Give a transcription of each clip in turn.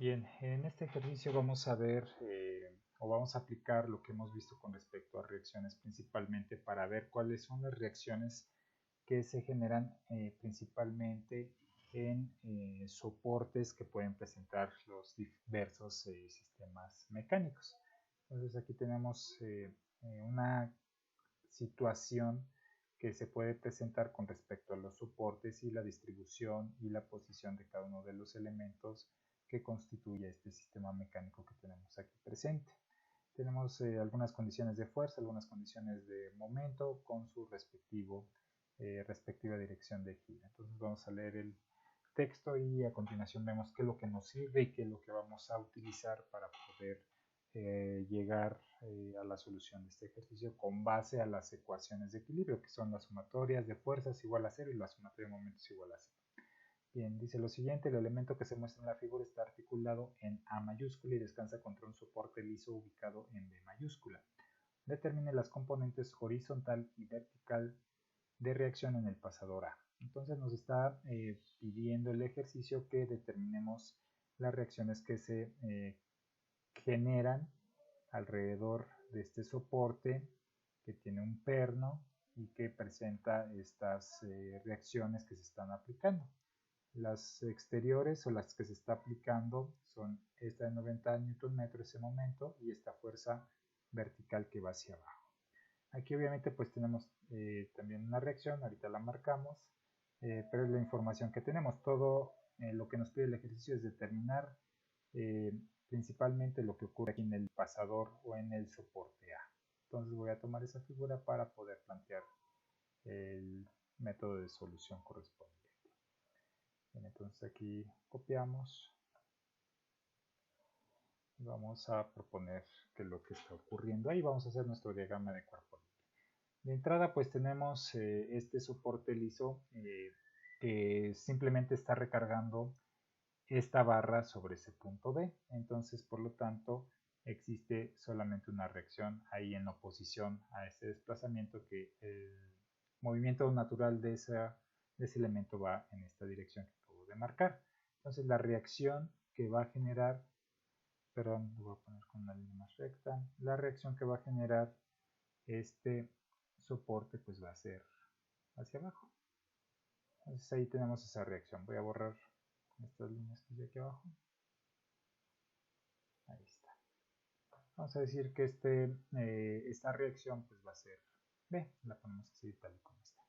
Bien, en este ejercicio vamos a ver o vamos a aplicar lo que hemos visto con respecto a reacciones principalmente para ver cuáles son las reacciones que se generan principalmente en soportes que pueden presentar los diversos sistemas mecánicos. Entonces aquí tenemos una situación que se puede presentar con respecto a los soportes y la distribución y la posición de cada uno de los elementos que constituye este sistema mecánico que tenemos aquí presente. Tenemos algunas condiciones de fuerza, algunas condiciones de momento con su respectiva dirección de gira. Entonces vamos a leer el texto y a continuación vemos qué es lo que nos sirve y qué es lo que vamos a utilizar para poder llegar a la solución de este ejercicio con base a las ecuaciones de equilibrio, que son las sumatorias de fuerzas igual a 0 y la sumatoria de momentos igual a 0. Bien, dice lo siguiente: el elemento que se muestra en la figura está articulado en A mayúscula y descansa contra un soporte liso ubicado en B mayúscula. Determine las componentes horizontal y vertical de reacción en el pasador A. Entonces nos está pidiendo el ejercicio que determinemos las reacciones que se generan alrededor de este soporte que tiene un perno y que presenta estas reacciones que se están aplicando. Las exteriores o las que se está aplicando son esta de 90 Nm ese momento y esta fuerza vertical que va hacia abajo. Aquí obviamente pues tenemos también una reacción, ahorita la marcamos, pero es la información que tenemos. Todo lo que nos pide el ejercicio es determinar principalmente lo que ocurre aquí en el pasador o en el soporte A. Entonces voy a tomar esa figura para poder plantear el método de solución correspondiente. Bien, entonces aquí copiamos. Vamos a proponer que lo que está ocurriendo ahí, vamos a hacer nuestro diagrama de cuerpo libre. De entrada pues tenemos este soporte liso que simplemente está recargando esta barra sobre ese punto B. Entonces, por lo tanto, existe solamente una reacción ahí en oposición a este desplazamiento, que el movimiento natural de ese elemento va en esta dirección que acabo de marcar. Entonces, la reacción que va a generar, perdón, lo voy a poner con una línea más recta, la reacción que va a generar este soporte pues va a ser hacia abajo. Entonces ahí tenemos esa reacción. Voy a borrar estas líneas que hay aquí abajo. Ahí está. Vamos a decir que esta reacción pues va a ser B. La ponemos así tal y como está.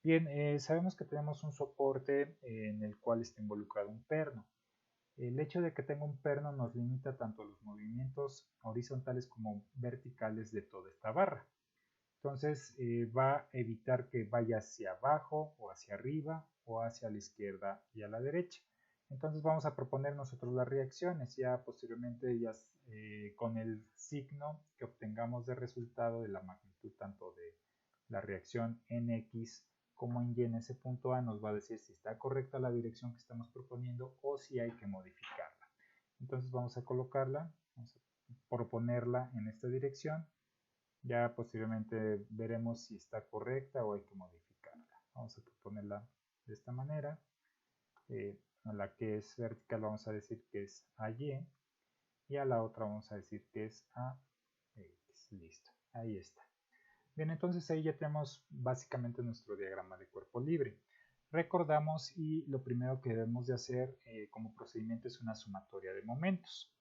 Bien, sabemos que tenemos un soporte en el cual está involucrado un perno. El hecho de que tenga un perno nos limita tanto los movimientos horizontales como verticales de toda esta barra. Entonces va a evitar que vaya hacia abajo o hacia arriba o hacia la izquierda y a la derecha. Entonces vamos a proponer nosotros las reacciones, ya posteriormente con el signo que obtengamos de resultado de la magnitud tanto de la reacción en X como en Y en ese punto A, nos va a decir si está correcta la dirección que estamos proponiendo o si hay que modificarla. Entonces vamos a colocarla, vamos a proponerla en esta dirección. Ya posteriormente veremos si está correcta o hay que modificarla. Vamos a ponerla de esta manera. A la que es vertical vamos a decir que es AY y a la otra vamos a decir que es AX. Listo, ahí está. Bien, entonces ahí ya tenemos básicamente nuestro diagrama de cuerpo libre. Recordamos y lo primero que debemos de hacer como procedimiento es una sumatoria de momentos.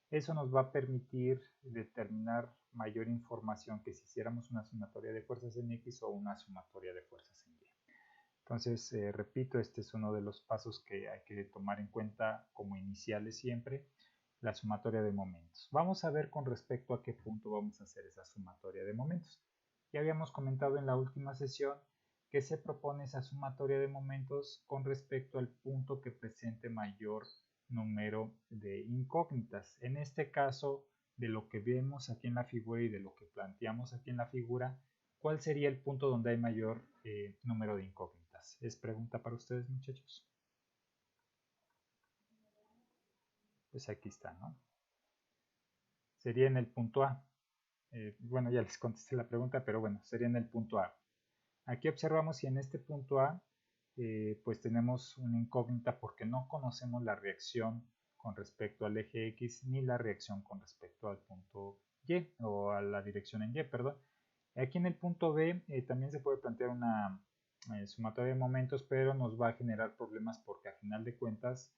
Eso nos va a permitir determinar mayor información que si hiciéramos una sumatoria de fuerzas en X o una sumatoria de fuerzas en Y. Entonces, repito, este es uno de los pasos que hay que tomar en cuenta como iniciales siempre, la sumatoria de momentos. Vamos a ver con respecto a qué punto vamos a hacer esa sumatoria de momentos. Ya habíamos comentado en la última sesión que se propone esa sumatoria de momentos con respecto al punto que presente mayor número de incógnitas. En este caso, de lo que vemos aquí en la figura y de lo que planteamos aquí en la figura, ¿cuál sería el punto donde hay mayor número de incógnitas? ¿Es pregunta para ustedes, muchachos? Pues aquí está, ¿no? Sería en el punto A. Bueno, ya les contesté la pregunta, pero bueno, sería en el punto A. Aquí observamos si en este punto A pues tenemos una incógnita porque no conocemos la reacción con respecto al eje X ni la reacción con respecto al punto Y o a la dirección en Y, perdón. Aquí en el punto B también se puede plantear una sumatoria de momentos, pero nos va a generar problemas porque a final de cuentas,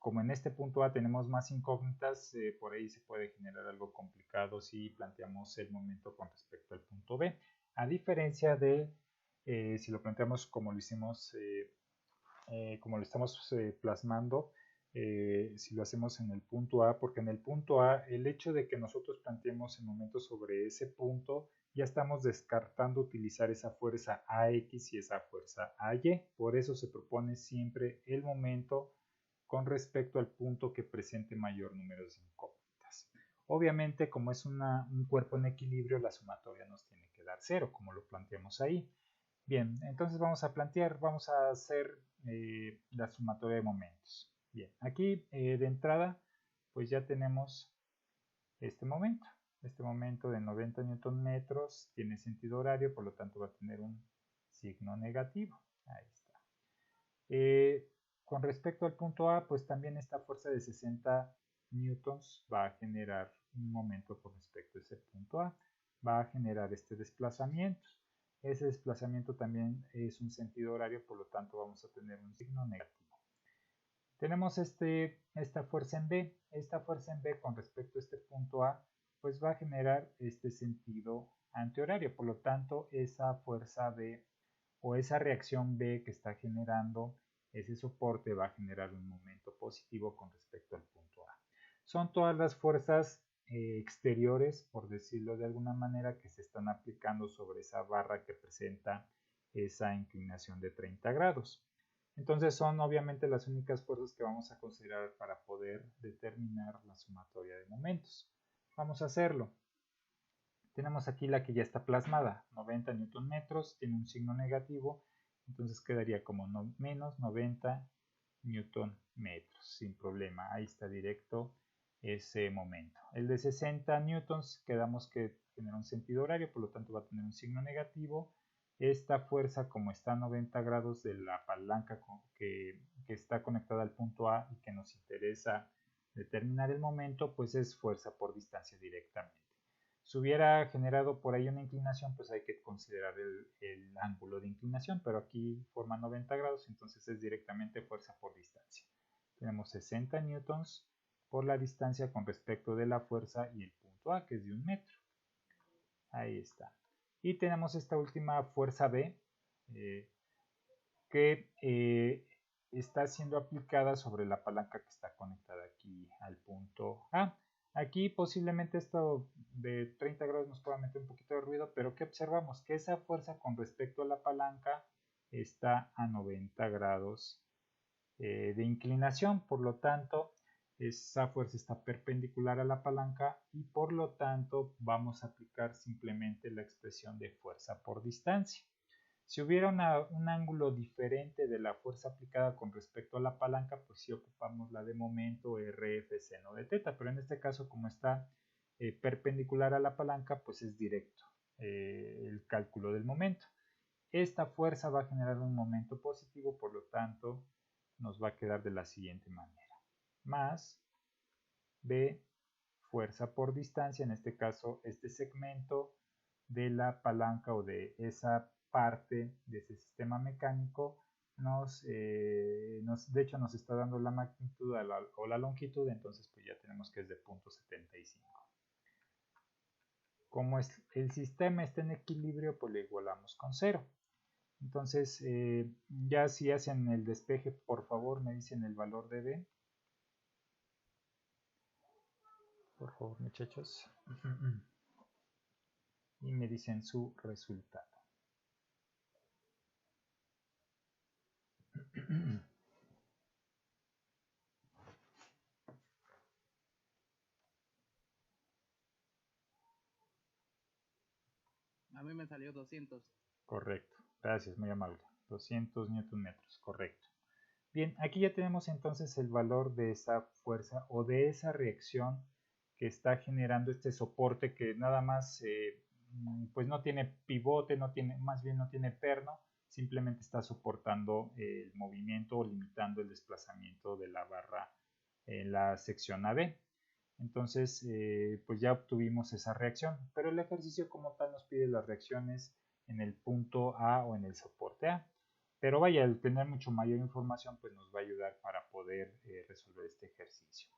como en este punto A tenemos más incógnitas, por ahí se puede generar algo complicado si planteamos el momento con respecto al punto B. A diferencia de si lo planteamos como lo hicimos, como lo estamos plasmando, si lo hacemos en el punto A, porque en el punto A el hecho de que nosotros planteemos el momento sobre ese punto, ya estamos descartando utilizar esa fuerza AX y esa fuerza AY. Por eso se propone siempre el momento con respecto al punto que presente mayor número de incógnitas. Obviamente, como es un cuerpo en equilibrio, la sumatoria nos tiene que dar 0, como lo planteamos ahí. Bien, entonces vamos a hacer la sumatoria de momentos. Bien, aquí de entrada, pues ya tenemos este momento. Este momento de 90 Nm tiene sentido horario, por lo tanto va a tener un signo negativo. Ahí está. Con respecto al punto A, pues también esta fuerza de 60 newtons va a generar un momento con respecto a ese punto A. Va a generar este desplazamiento. Ese desplazamiento también es un sentido horario, por lo tanto vamos a tener un signo negativo. Tenemos esta fuerza en B. Esta fuerza en B con respecto a este punto A, pues va a generar este sentido antihorario. Por lo tanto, esa fuerza B o esa reacción B que está generando ese soporte va a generar un momento positivo con respecto al punto A. Son todas las fuerzas exteriores, por decirlo de alguna manera, que se están aplicando sobre esa barra que presenta esa inclinación de 30 grados. Entonces son obviamente las únicas fuerzas que vamos a considerar para poder determinar la sumatoria de momentos. Vamos a hacerlo. Tenemos aquí la que ya está plasmada, 90 Nm, tiene un signo negativo, entonces quedaría como menos 90 Nm, sin problema, ahí está directo ese momento. El de 60 newtons quedamos que genera un sentido horario, por lo tanto va a tener un signo negativo. Esta fuerza, como está a 90 grados de la palanca que está conectada al punto A y que nos interesa determinar el momento, pues es fuerza por distancia directamente. Si hubiera generado por ahí una inclinación, pues hay que considerar el ángulo de inclinación, pero aquí forma 90 grados, entonces es directamente fuerza por distancia. Tenemos 60 newtons por la distancia con respecto de la fuerza y el punto A, que es de 1 metro. Ahí está. Y tenemos esta última fuerza B, que está siendo aplicada sobre la palanca que está conectada aquí al punto A. Aquí posiblemente esto de 30 grados nos pueda meter un poquito de ruido, pero ¿qué observamos? Que esa fuerza con respecto a la palanca está a 90 grados de inclinación, por lo tanto esa fuerza está perpendicular a la palanca y por lo tanto vamos a aplicar simplemente la expresión de fuerza por distancia. Si hubiera un ángulo diferente de la fuerza aplicada con respecto a la palanca, pues sí ocupamos la de momento RF seno de teta, pero en este caso como está perpendicular a la palanca, pues es directo el cálculo del momento. Esta fuerza va a generar un momento positivo, por lo tanto nos va a quedar de la siguiente manera. Más B fuerza por distancia, en este caso este segmento de la palanca o de esa parte de ese sistema mecánico de hecho nos está dando la magnitud o la longitud, entonces pues ya tenemos que es de 0.75. Como el sistema está en equilibrio, pues lo igualamos con 0. Entonces, ya si hacen el despeje, por favor me dicen el valor de B. Por favor, muchachos. Y me dicen su resultado. A mí me salió 200. Correcto. Gracias, muy amable. 200 Nm, correcto. Bien, aquí ya tenemos entonces el valor de esa fuerza o de esa reacción que está generando este soporte que nada más pues no tiene pivote, más bien no tiene perno, simplemente está soportando el movimiento o limitando el desplazamiento de la barra en la sección AB. Entonces, pues ya obtuvimos esa reacción, pero el ejercicio como tal nos pide las reacciones en el punto A o en el soporte A. Pero vaya, el tener mucho mayor información pues nos va a ayudar para poder resolver este ejercicio.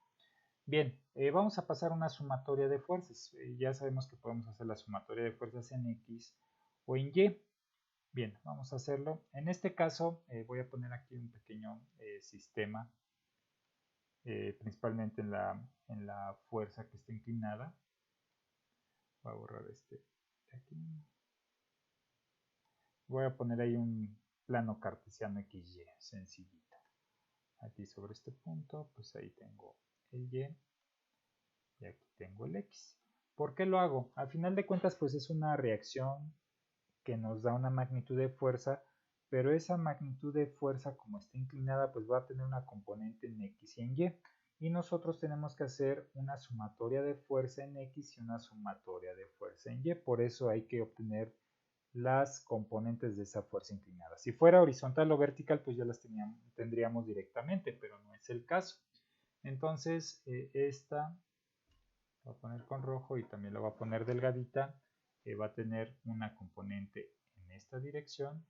Bien, vamos a pasar a una sumatoria de fuerzas. Ya sabemos que podemos hacer la sumatoria de fuerzas en X o en Y. Bien, vamos a hacerlo. En este caso voy a poner aquí un pequeño sistema, principalmente en la fuerza que está inclinada. Voy a borrar este de aquí. Voy a poner ahí un plano cartesiano XY, sencillito. Aquí sobre este punto, pues ahí tengo el Y y aquí tengo el X. ¿Por qué lo hago? Al final de cuentas, pues es una reacción que nos da una magnitud de fuerza, pero esa magnitud de fuerza, como está inclinada, pues va a tener una componente en X y en Y. Y nosotros tenemos que hacer una sumatoria de fuerza en X y una sumatoria de fuerza en Y. Por eso hay que obtener las componentes de esa fuerza inclinada. Si fuera horizontal o vertical, pues ya las tendríamos directamente, pero no es el caso. Entonces, esta la voy a poner con rojo y también la voy a poner delgadita. Va a tener una componente en esta dirección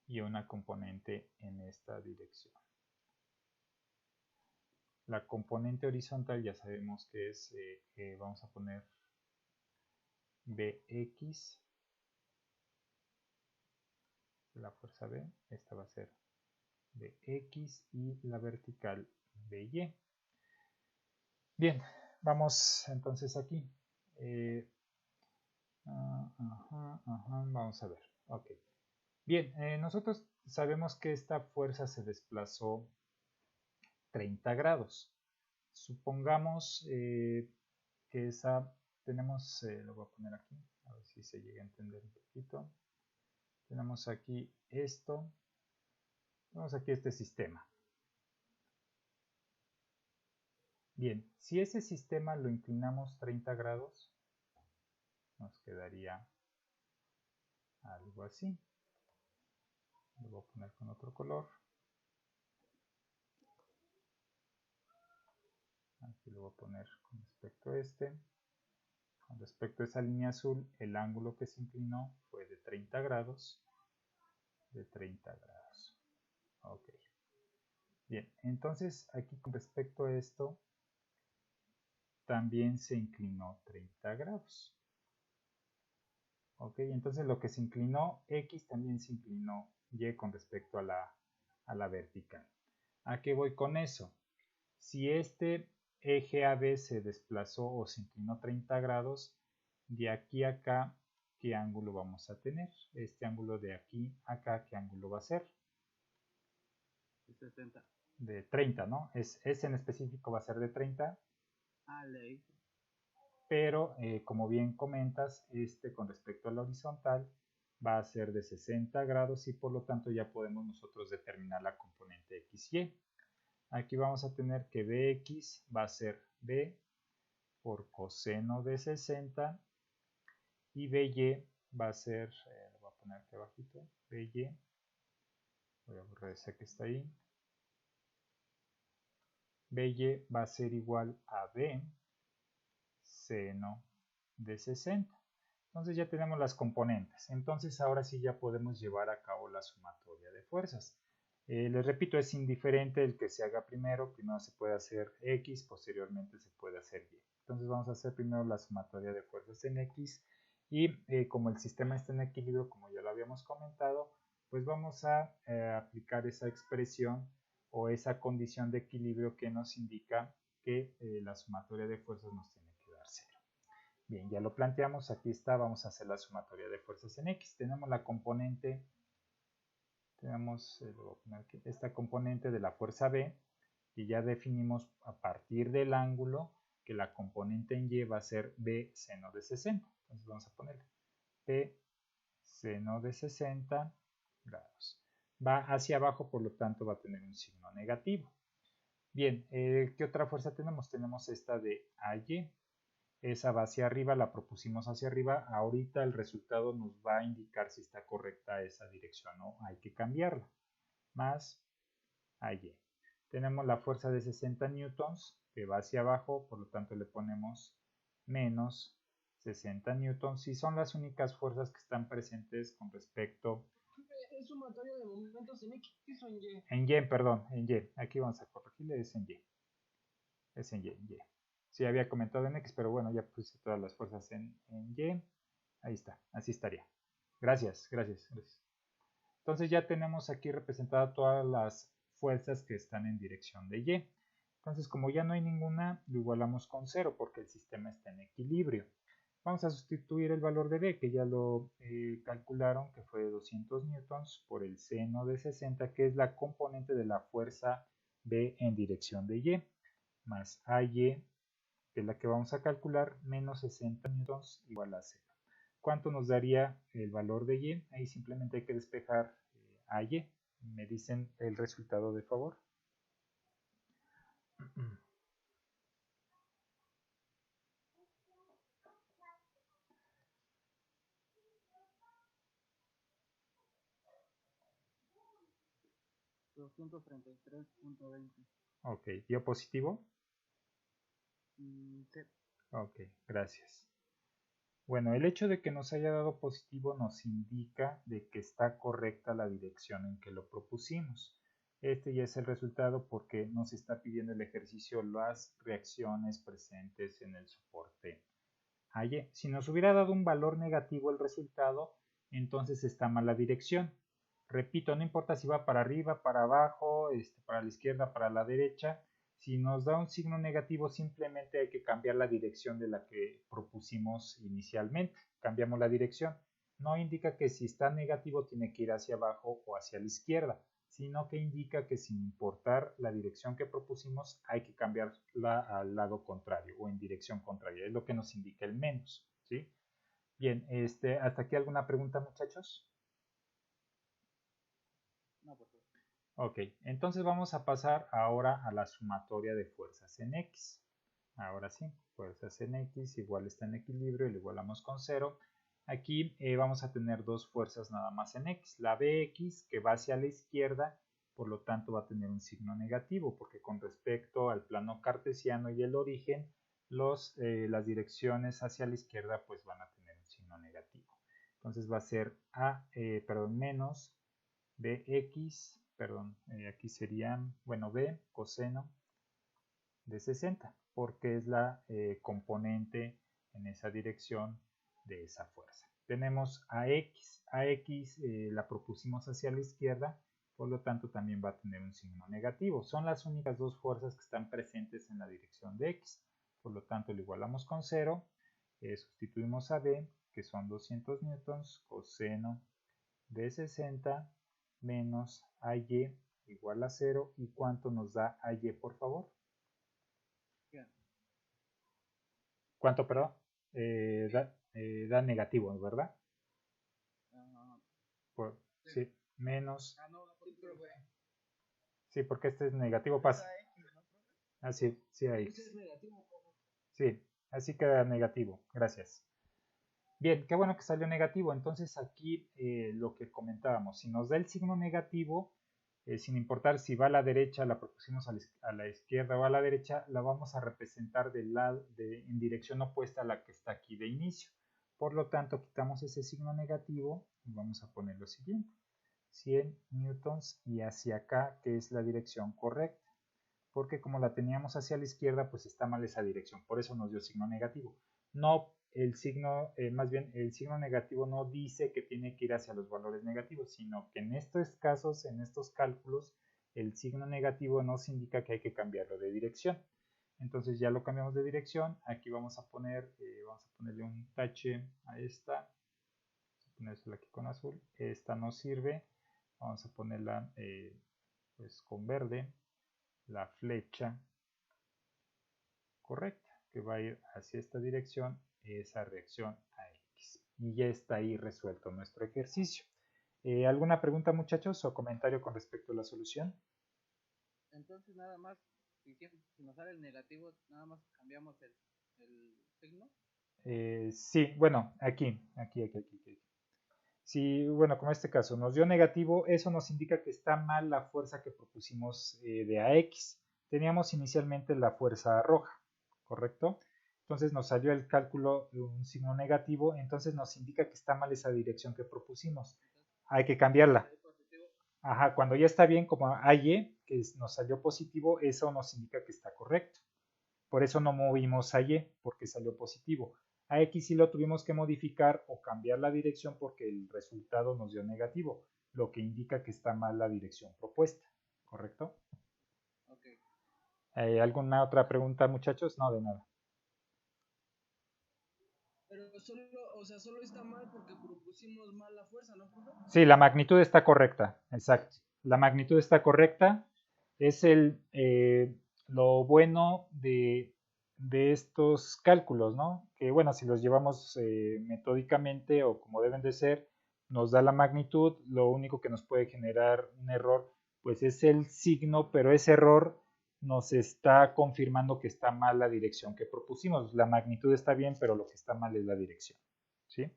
y una componente en esta dirección. La componente horizontal ya sabemos que es, vamos a poner Bx, la fuerza B, esta va a ser Bx y la vertical By. Bien, vamos entonces aquí. Vamos a ver. Ok. Bien, nosotros sabemos que esta fuerza se desplazó 30 grados. Supongamos que esa tenemos, lo voy a poner aquí, a ver si se llega a entender un poquito. Tenemos aquí esto, tenemos aquí este sistema. Bien, si ese sistema lo inclinamos 30 grados, nos quedaría algo así. Lo voy a poner con otro color. Aquí lo voy a poner con respecto a este. Con respecto a esa línea azul, el ángulo que se inclinó fue de 30 grados. De 30 grados. Ok. Bien, entonces aquí con respecto a esto, también se inclinó 30 grados. Ok, entonces lo que se inclinó X también se inclinó Y con respecto a la vertical. ¿A qué voy con eso? Si este eje AB se desplazó o se inclinó 30 grados, de aquí a acá, ¿qué ángulo vamos a tener? Este ángulo de aquí a acá, ¿qué ángulo va a ser? 60. De 30, ¿no? Ese en específico va a ser de 30. Ley. Pero como bien comentas, este con respecto a la horizontal va a ser de 60 grados y por lo tanto ya podemos nosotros determinar la componente XY. Aquí vamos a tener que Bx va a ser B por coseno de 60 y By va a ser, lo voy a poner aquí abajito, By, voy a borrar ese que está ahí, By va a ser igual a B seno de 60. Entonces ya tenemos las componentes. Entonces ahora sí ya podemos llevar a cabo la sumatoria de fuerzas. Les repito, es indiferente el que se haga primero. Primero se puede hacer X, posteriormente se puede hacer Y. Entonces vamos a hacer primero la sumatoria de fuerzas en X. Y como el sistema está en equilibrio, como ya lo habíamos comentado, pues vamos a aplicar esa expresión o esa condición de equilibrio que nos indica que la sumatoria de fuerzas nos tiene que dar 0. Bien, ya lo planteamos, aquí está, vamos a hacer la sumatoria de fuerzas en X. Tenemos la componente, tenemos esta componente de la fuerza B, y ya definimos a partir del ángulo que la componente en Y va a ser B seno de 60. Entonces vamos a ponerle B seno de 60 grados. Va hacia abajo, por lo tanto va a tener un signo negativo. Bien, ¿qué otra fuerza tenemos? Tenemos esta de AY. Esa va hacia arriba, la propusimos hacia arriba. Ahorita el resultado nos va a indicar si está correcta esa dirección o hay que cambiarla. Más AY. tenemos la fuerza de 60 newtons que va hacia abajo, por lo tanto le ponemos menos 60 newtons y son las únicas fuerzas que están presentes con respecto... ¿Es sumatorio de momentos en X o en Y? En Y, perdón, en Y. Aquí vamos a corregirle, es en Y. Es en Y. Sí, había comentado en X, pero bueno, ya puse todas las fuerzas en Y. Ahí está, así estaría. Gracias. Entonces ya tenemos aquí representadas todas las fuerzas que están en dirección de Y. Entonces, como ya no hay ninguna, lo igualamos con 0 porque el sistema está en equilibrio. Vamos a sustituir el valor de B, que ya lo calcularon, que fue de 200 newtons, por el seno de 60, que es la componente de la fuerza B en dirección de Y, más AY, que es la que vamos a calcular, menos 60 newtons igual a 0. ¿Cuánto nos daría el valor de Y? Ahí simplemente hay que despejar AY. Me dicen el resultado de favor. 233.20. Ok, ¿dio positivo? Sí. Ok, gracias. Bueno, el hecho de que nos haya dado positivo nos indica de que está correcta la dirección en que lo propusimos. Este ya es el resultado porque nos está pidiendo el ejercicio las reacciones presentes en el soporte AY. Si nos hubiera dado un valor negativo el resultado, entonces está mal la dirección. Repito, no importa si va para arriba, para abajo, para la izquierda, para la derecha. Si nos da un signo negativo, simplemente hay que cambiar la dirección de la que propusimos inicialmente. Cambiamos la dirección. No indica que si está negativo tiene que ir hacia abajo o hacia la izquierda, sino que indica que sin importar la dirección que propusimos, hay que cambiarla al lado contrario o en dirección contraria. Es lo que nos indica el menos, ¿sí? Bien, ¿hasta aquí alguna pregunta, muchachos? No, por favor. Ok, entonces vamos a pasar ahora a la sumatoria de fuerzas en X. Ahora sí, fuerzas en X igual está en equilibrio, lo igualamos con 0. Aquí vamos a tener dos fuerzas nada más en X. La BX que va hacia la izquierda, por lo tanto va a tener un signo negativo, porque con respecto al plano cartesiano y el origen, las direcciones hacia la izquierda pues van a tener un signo negativo. Entonces va a ser menos bx, aquí serían, bueno, b coseno de 60, porque es la componente en esa dirección de esa fuerza. Tenemos AX la propusimos hacia la izquierda, por lo tanto también va a tener un signo negativo. Son las únicas dos fuerzas que están presentes en la dirección de X, por lo tanto lo igualamos con 0, sustituimos a B, que son 200 newtons, coseno de 60 menos AY igual a 0. ¿Y cuánto nos da AY, por favor? Bien. ¿Cuánto, perdón? Da negativo, ¿verdad? Sí, menos. No, sí, pero fue. Sí, porque este es negativo, pasa. Así, sí, ahí. Es negativo. Sí, así queda negativo. Gracias. Bien, qué bueno que salió negativo. Entonces aquí lo que comentábamos, si nos da el signo negativo, sin importar si va a la derecha, la propusimos a la izquierda o a la derecha, la vamos a representar en dirección opuesta a la que está aquí de inicio. Por lo tanto, quitamos ese signo negativo y vamos a poner lo siguiente. 100 newtons y hacia acá, que es la dirección correcta. Porque como la teníamos hacia la izquierda, pues está mal esa dirección. Por eso nos dio signo negativo. No el signo, más bien el signo negativo no dice que tiene que ir hacia los valores negativos, sino que en estos casos, en estos cálculos, el signo negativo nos indica que hay que cambiarlo de dirección. Entonces ya lo cambiamos de dirección. Aquí vamos a ponerle un tache a esta. Vamos a ponérsela aquí con azul. Esta no sirve. Vamos a ponerla pues con verde. La flecha correcta, que va a ir hacia esta dirección, esa reacción a X. Y ya está ahí resuelto nuestro ejercicio. ¿Alguna pregunta, muchachos, o comentario con respecto a la solución? Entonces nada más, si nos sale el negativo, nada más cambiamos el signo. Sí, bueno, aquí. Si, bueno, como en este caso nos dio negativo, eso nos indica que está mal la fuerza que propusimos de AX. Teníamos inicialmente la fuerza roja, ¿correcto? Entonces nos salió el cálculo de un signo negativo, entonces nos indica que está mal esa dirección que propusimos. Hay que cambiarla. Ajá, cuando ya está bien, como AY, que nos salió positivo, eso nos indica que está correcto. Por eso no movimos a Y, porque salió positivo. A X sí lo tuvimos que modificar o cambiar la dirección porque el resultado nos dio negativo, lo que indica que está mal la dirección propuesta. ¿Correcto? Okay. ¿Alguna otra pregunta, muchachos? No, de nada. Pero solo, o sea, solo está mal porque propusimos mal la fuerza, ¿no, profe? Sí, la magnitud está correcta, exacto. La magnitud está correcta. Es lo bueno de estos cálculos, ¿no? Que bueno, si los llevamos metódicamente o como deben de ser, nos da la magnitud. Lo único que nos puede generar un error, pues es el signo, pero ese error nos está confirmando que está mal la dirección que propusimos. La magnitud está bien, pero lo que está mal es la dirección, ¿sí?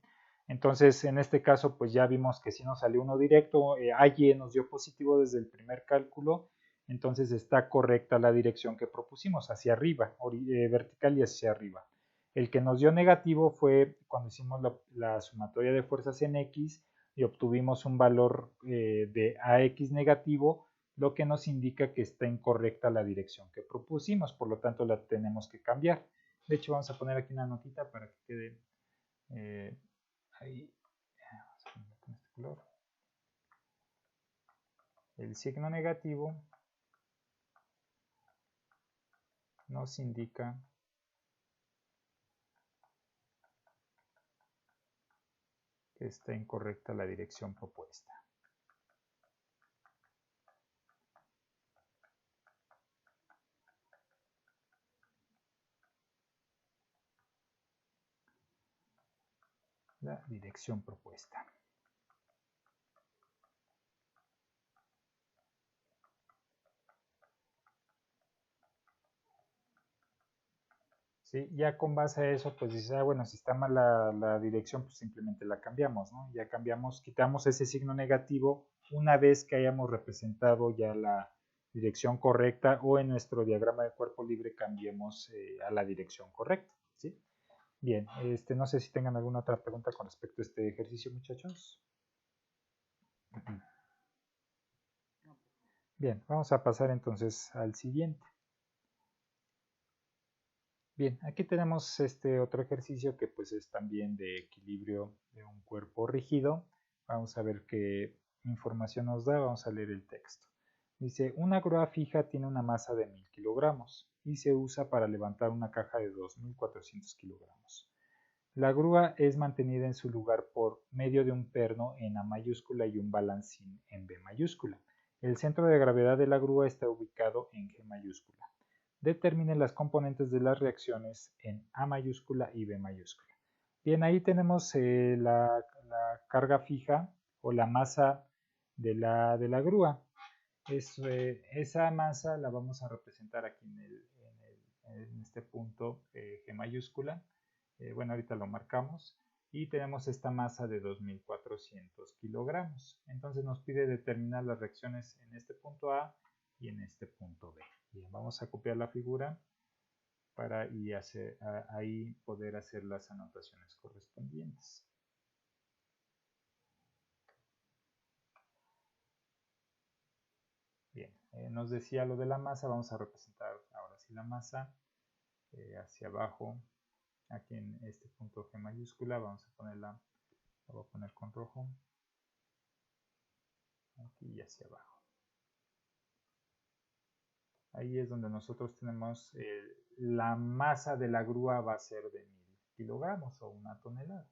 Entonces, en este caso, pues ya vimos que sí nos salió uno directo, AY nos dio positivo desde el primer cálculo, entonces está correcta la dirección que propusimos, hacia arriba, vertical y hacia arriba. El que nos dio negativo fue cuando hicimos la sumatoria de fuerzas en X y obtuvimos un valor de AX negativo, lo que nos indica que está incorrecta la dirección que propusimos, por lo tanto la tenemos que cambiar. De hecho, vamos a poner aquí una notita para que quede ahí. Vamos a poner con este color. El signo negativo nos indica que está incorrecta la dirección propuesta. La dirección propuesta. ¿Sí? Ya con base a eso, pues dices, bueno, si está mal la dirección, pues simplemente la cambiamos, ¿no? Ya cambiamos, quitamos ese signo negativo una vez que hayamos representado ya la dirección correcta o en nuestro diagrama de cuerpo libre cambiemos a la dirección correcta, ¿sí? Bien, no sé si tengan alguna otra pregunta con respecto a este ejercicio, muchachos. Bien, vamos a pasar entonces al siguiente. Bien, aquí tenemos este otro ejercicio que pues es también de equilibrio de un cuerpo rígido. Vamos a ver qué información nos da, vamos a leer el texto. Dice, una grúa fija tiene una masa de 1000 kilogramos y se usa para levantar una caja de 2400 kilogramos. La grúa es mantenida en su lugar por medio de un perno en A mayúscula y un balancín en B mayúscula. El centro de gravedad de la grúa está ubicado en G mayúscula. Determine las componentes de las reacciones en A mayúscula y B mayúscula. Bien, ahí tenemos la carga fija o la masa de la grúa. Esa masa la vamos a representar aquí en este punto G mayúscula. Bueno, ahorita lo marcamos. Y tenemos esta masa de 2400 kilogramos. Entonces nos pide determinar las reacciones en este punto A y en este punto B. Bien, vamos a copiar la figura para ahí poder hacer las anotaciones correspondientes. Bien, nos decía lo de la masa, vamos a representar ahora sí la masa hacia abajo, aquí en este punto G mayúscula, vamos a ponerla, la voy a poner con rojo, aquí y hacia abajo. Ahí es donde nosotros tenemos la masa de la grúa va a ser de 1000 kilogramos o una tonelada.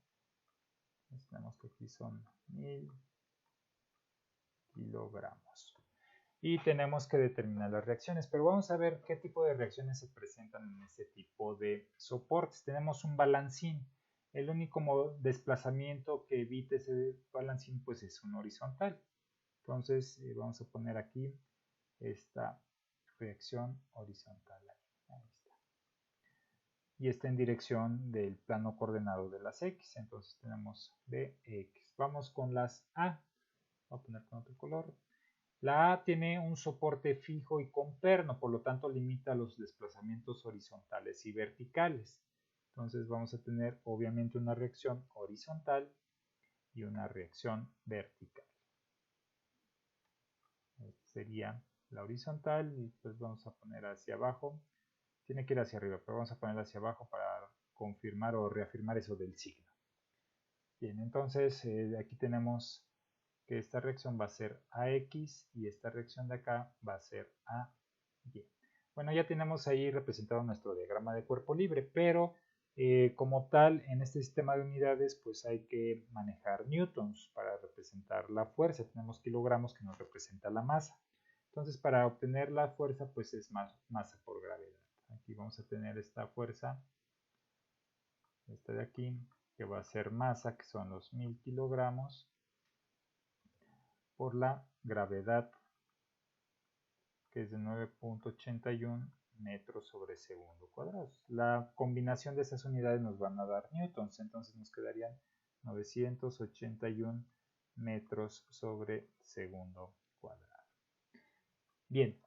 Entonces tenemos que aquí son 1000 kilogramos. Y tenemos que determinar las reacciones, pero vamos a ver qué tipo de reacciones se presentan en este tipo de soportes. Tenemos un balancín. El único desplazamiento que evite ese balancín pues es un horizontal. Entonces vamos a poner aquí esta reacción horizontal. Ahí está. Y está en dirección del plano coordenado de las X. Entonces tenemos Bx. Vamos con las A. Voy a poner con otro color. La A tiene un soporte fijo y con perno, por lo tanto limita los desplazamientos horizontales y verticales. Entonces vamos a tener obviamente una reacción horizontal y una reacción vertical. Esta sería la horizontal y pues vamos a poner hacia abajo. Tiene que ir hacia arriba, pero vamos a ponerla hacia abajo para confirmar o reafirmar eso del signo. Bien, entonces aquí tenemos que esta reacción va a ser AX y esta reacción de acá va a ser AY. Bueno, ya tenemos ahí representado nuestro diagrama de cuerpo libre, pero como tal, en este sistema de unidades, pues hay que manejar newtons para representar la fuerza. Tenemos kilogramos que nos representa la masa. Entonces, para obtener la fuerza, pues es masa por gravedad. Aquí vamos a tener esta fuerza, esta de aquí, que va a ser masa, que son los 1000 kilogramos, por la gravedad, que es de 9.81 metros sobre segundo cuadrado. La combinación de esas unidades nos van a dar newtons, entonces nos quedarían 981 metros sobre segundo cuadrado. Bien,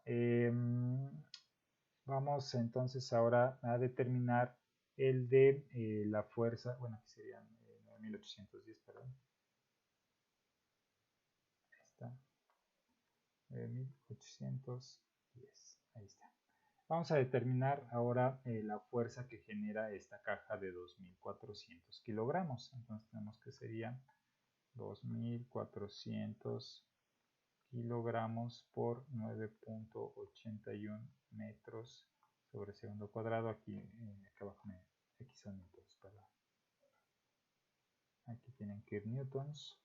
vamos entonces ahora a determinar el de la fuerza, bueno, aquí serían 9810, perdón. Ahí está. 9810, ahí está. Vamos a determinar ahora la fuerza que genera esta caja de 2400 kilogramos. Entonces tenemos que sería 2400 kilogramos por 9.81 metros sobre segundo cuadrado. Aquí, acá abajo, aquí son newtons, perdón. Aquí tienen que ir newtons.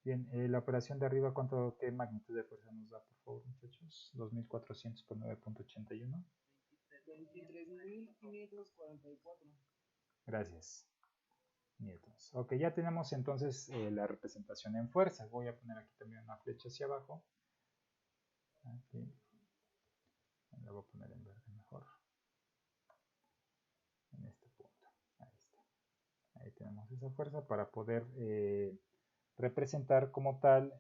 Bien, la operación de arriba, ¿qué magnitud de fuerza nos da, por favor, muchachos? 2400 por 9.81. 23.544. Gracias. Newtons. Ok, ya tenemos entonces la representación en fuerza. Voy a poner aquí también una flecha hacia abajo. Aquí. La voy a poner en verde mejor. En este punto. Ahí está. Ahí tenemos esa fuerza para poder representar como tal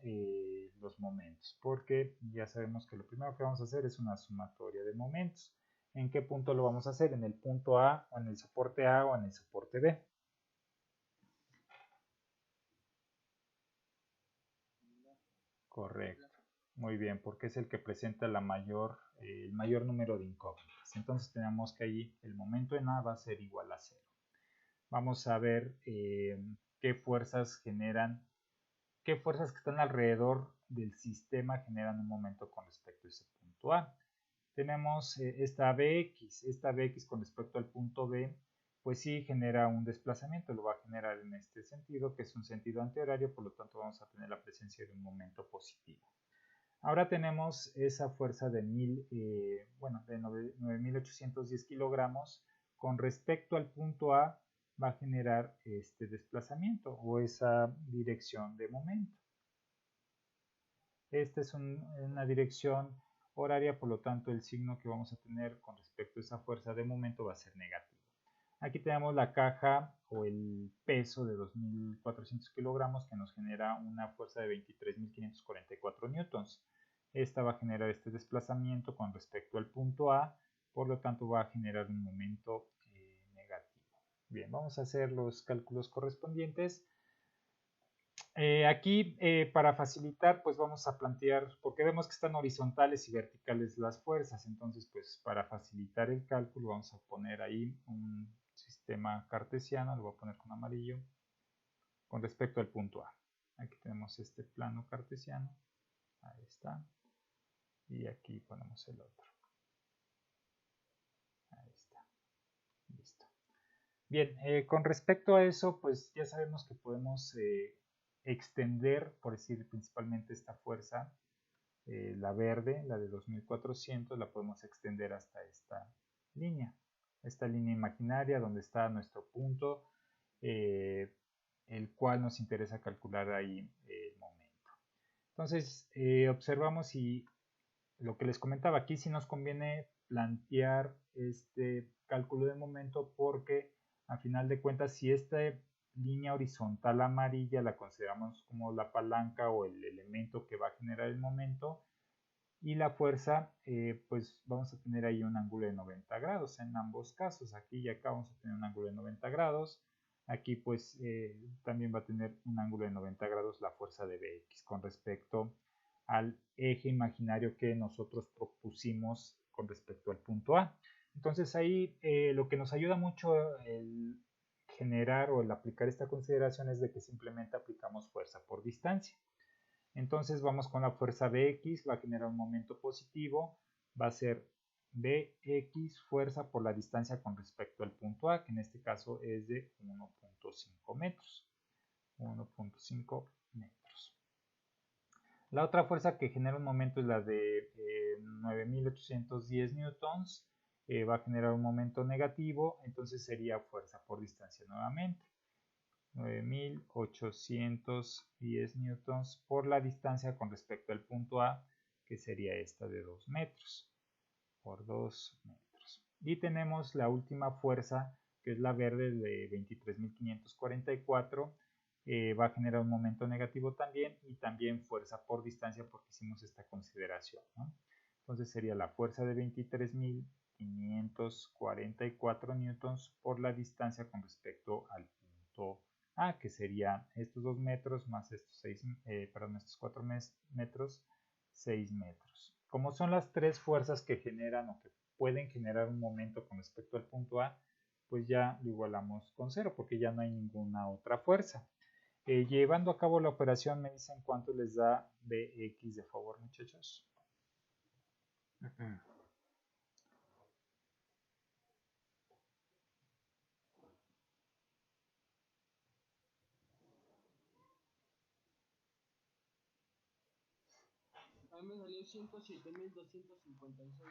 los momentos, porque ya sabemos que lo primero que vamos a hacer es una sumatoria de momentos. ¿En qué punto lo vamos a hacer? ¿En el punto A, o en el soporte A, o en el soporte B? Correcto, muy bien, porque es el que presenta el mayor número de incógnitas. Entonces tenemos que allí el momento en A va a ser igual a 0. Vamos a ver qué fuerzas generan, qué fuerzas que están alrededor del sistema generan un momento con respecto a ese punto A. Tenemos esta Bx con respecto al punto B, pues sí genera un desplazamiento, lo va a generar en este sentido, que es un sentido antihorario, por lo tanto vamos a tener la presencia de un momento positivo. Ahora tenemos esa fuerza de 9810 kilogramos, con respecto al punto A va a generar este desplazamiento o esa dirección de momento. Esta es una dirección horaria, por lo tanto el signo que vamos a tener con respecto a esa fuerza de momento va a ser negativo. Aquí tenemos la caja o el peso de 2400 kilogramos que nos genera una fuerza de 23.544 newtons. Esta va a generar este desplazamiento con respecto al punto A, por lo tanto va a generar un momento negativo. Bien, vamos a hacer los cálculos correspondientes. Aquí para facilitar pues vamos a plantear, porque vemos que están horizontales y verticales las fuerzas, entonces pues para facilitar el cálculo vamos a poner ahí un sistema cartesiano, lo voy a poner con amarillo, con respecto al punto A. Aquí tenemos este plano cartesiano, ahí está, y aquí ponemos el otro. Ahí está, listo. Bien, con respecto a eso pues ya sabemos que podemos extender, por decir principalmente esta fuerza, la verde, la de 2400, la podemos extender hasta esta línea imaginaria donde está nuestro punto, el cual nos interesa calcular ahí el momento. Entonces, observamos y lo que les comentaba aquí, sí nos conviene plantear este cálculo de momento porque a final de cuentas, si línea horizontal amarilla la consideramos como la palanca o el elemento que va a generar el momento, y la fuerza, pues vamos a tener ahí un ángulo de 90 grados en ambos casos. Aquí y acá vamos a tener un ángulo de 90 grados. Aquí pues también va a tener un ángulo de 90 grados la fuerza de Bx con respecto al eje imaginario que nosotros propusimos con respecto al punto A. Entonces ahí lo que nos ayuda mucho el generar o el aplicar esta consideración es de que simplemente aplicamos fuerza por distancia. Entonces vamos con la fuerza Bx, va a generar un momento positivo, va a ser Bx fuerza por la distancia con respecto al punto A, que en este caso es de 1.5 metros. 1.5 metros. La otra fuerza que genera un momento es la de 9.810 newtons, va a generar un momento negativo, entonces sería fuerza por distancia nuevamente. 9.810 newtons por la distancia con respecto al punto A, que sería esta de 2 metros por 2 metros. Y tenemos la última fuerza, que es la verde de 23.544, va a generar un momento negativo también, y también fuerza por distancia porque hicimos esta consideración, ¿no? Entonces sería la fuerza de 23.544 newtons por la distancia con respecto al punto A, que serían estos 2 metros más estos, estos 4 metros, 6 metros. Como son las tres fuerzas que generan o que pueden generar un momento con respecto al punto A, pues ya lo igualamos con 0 porque ya no hay ninguna otra fuerza. Llevando a cabo la operación, me dicen cuánto les da Bx de favor, muchachos. A mí me salió 107.256.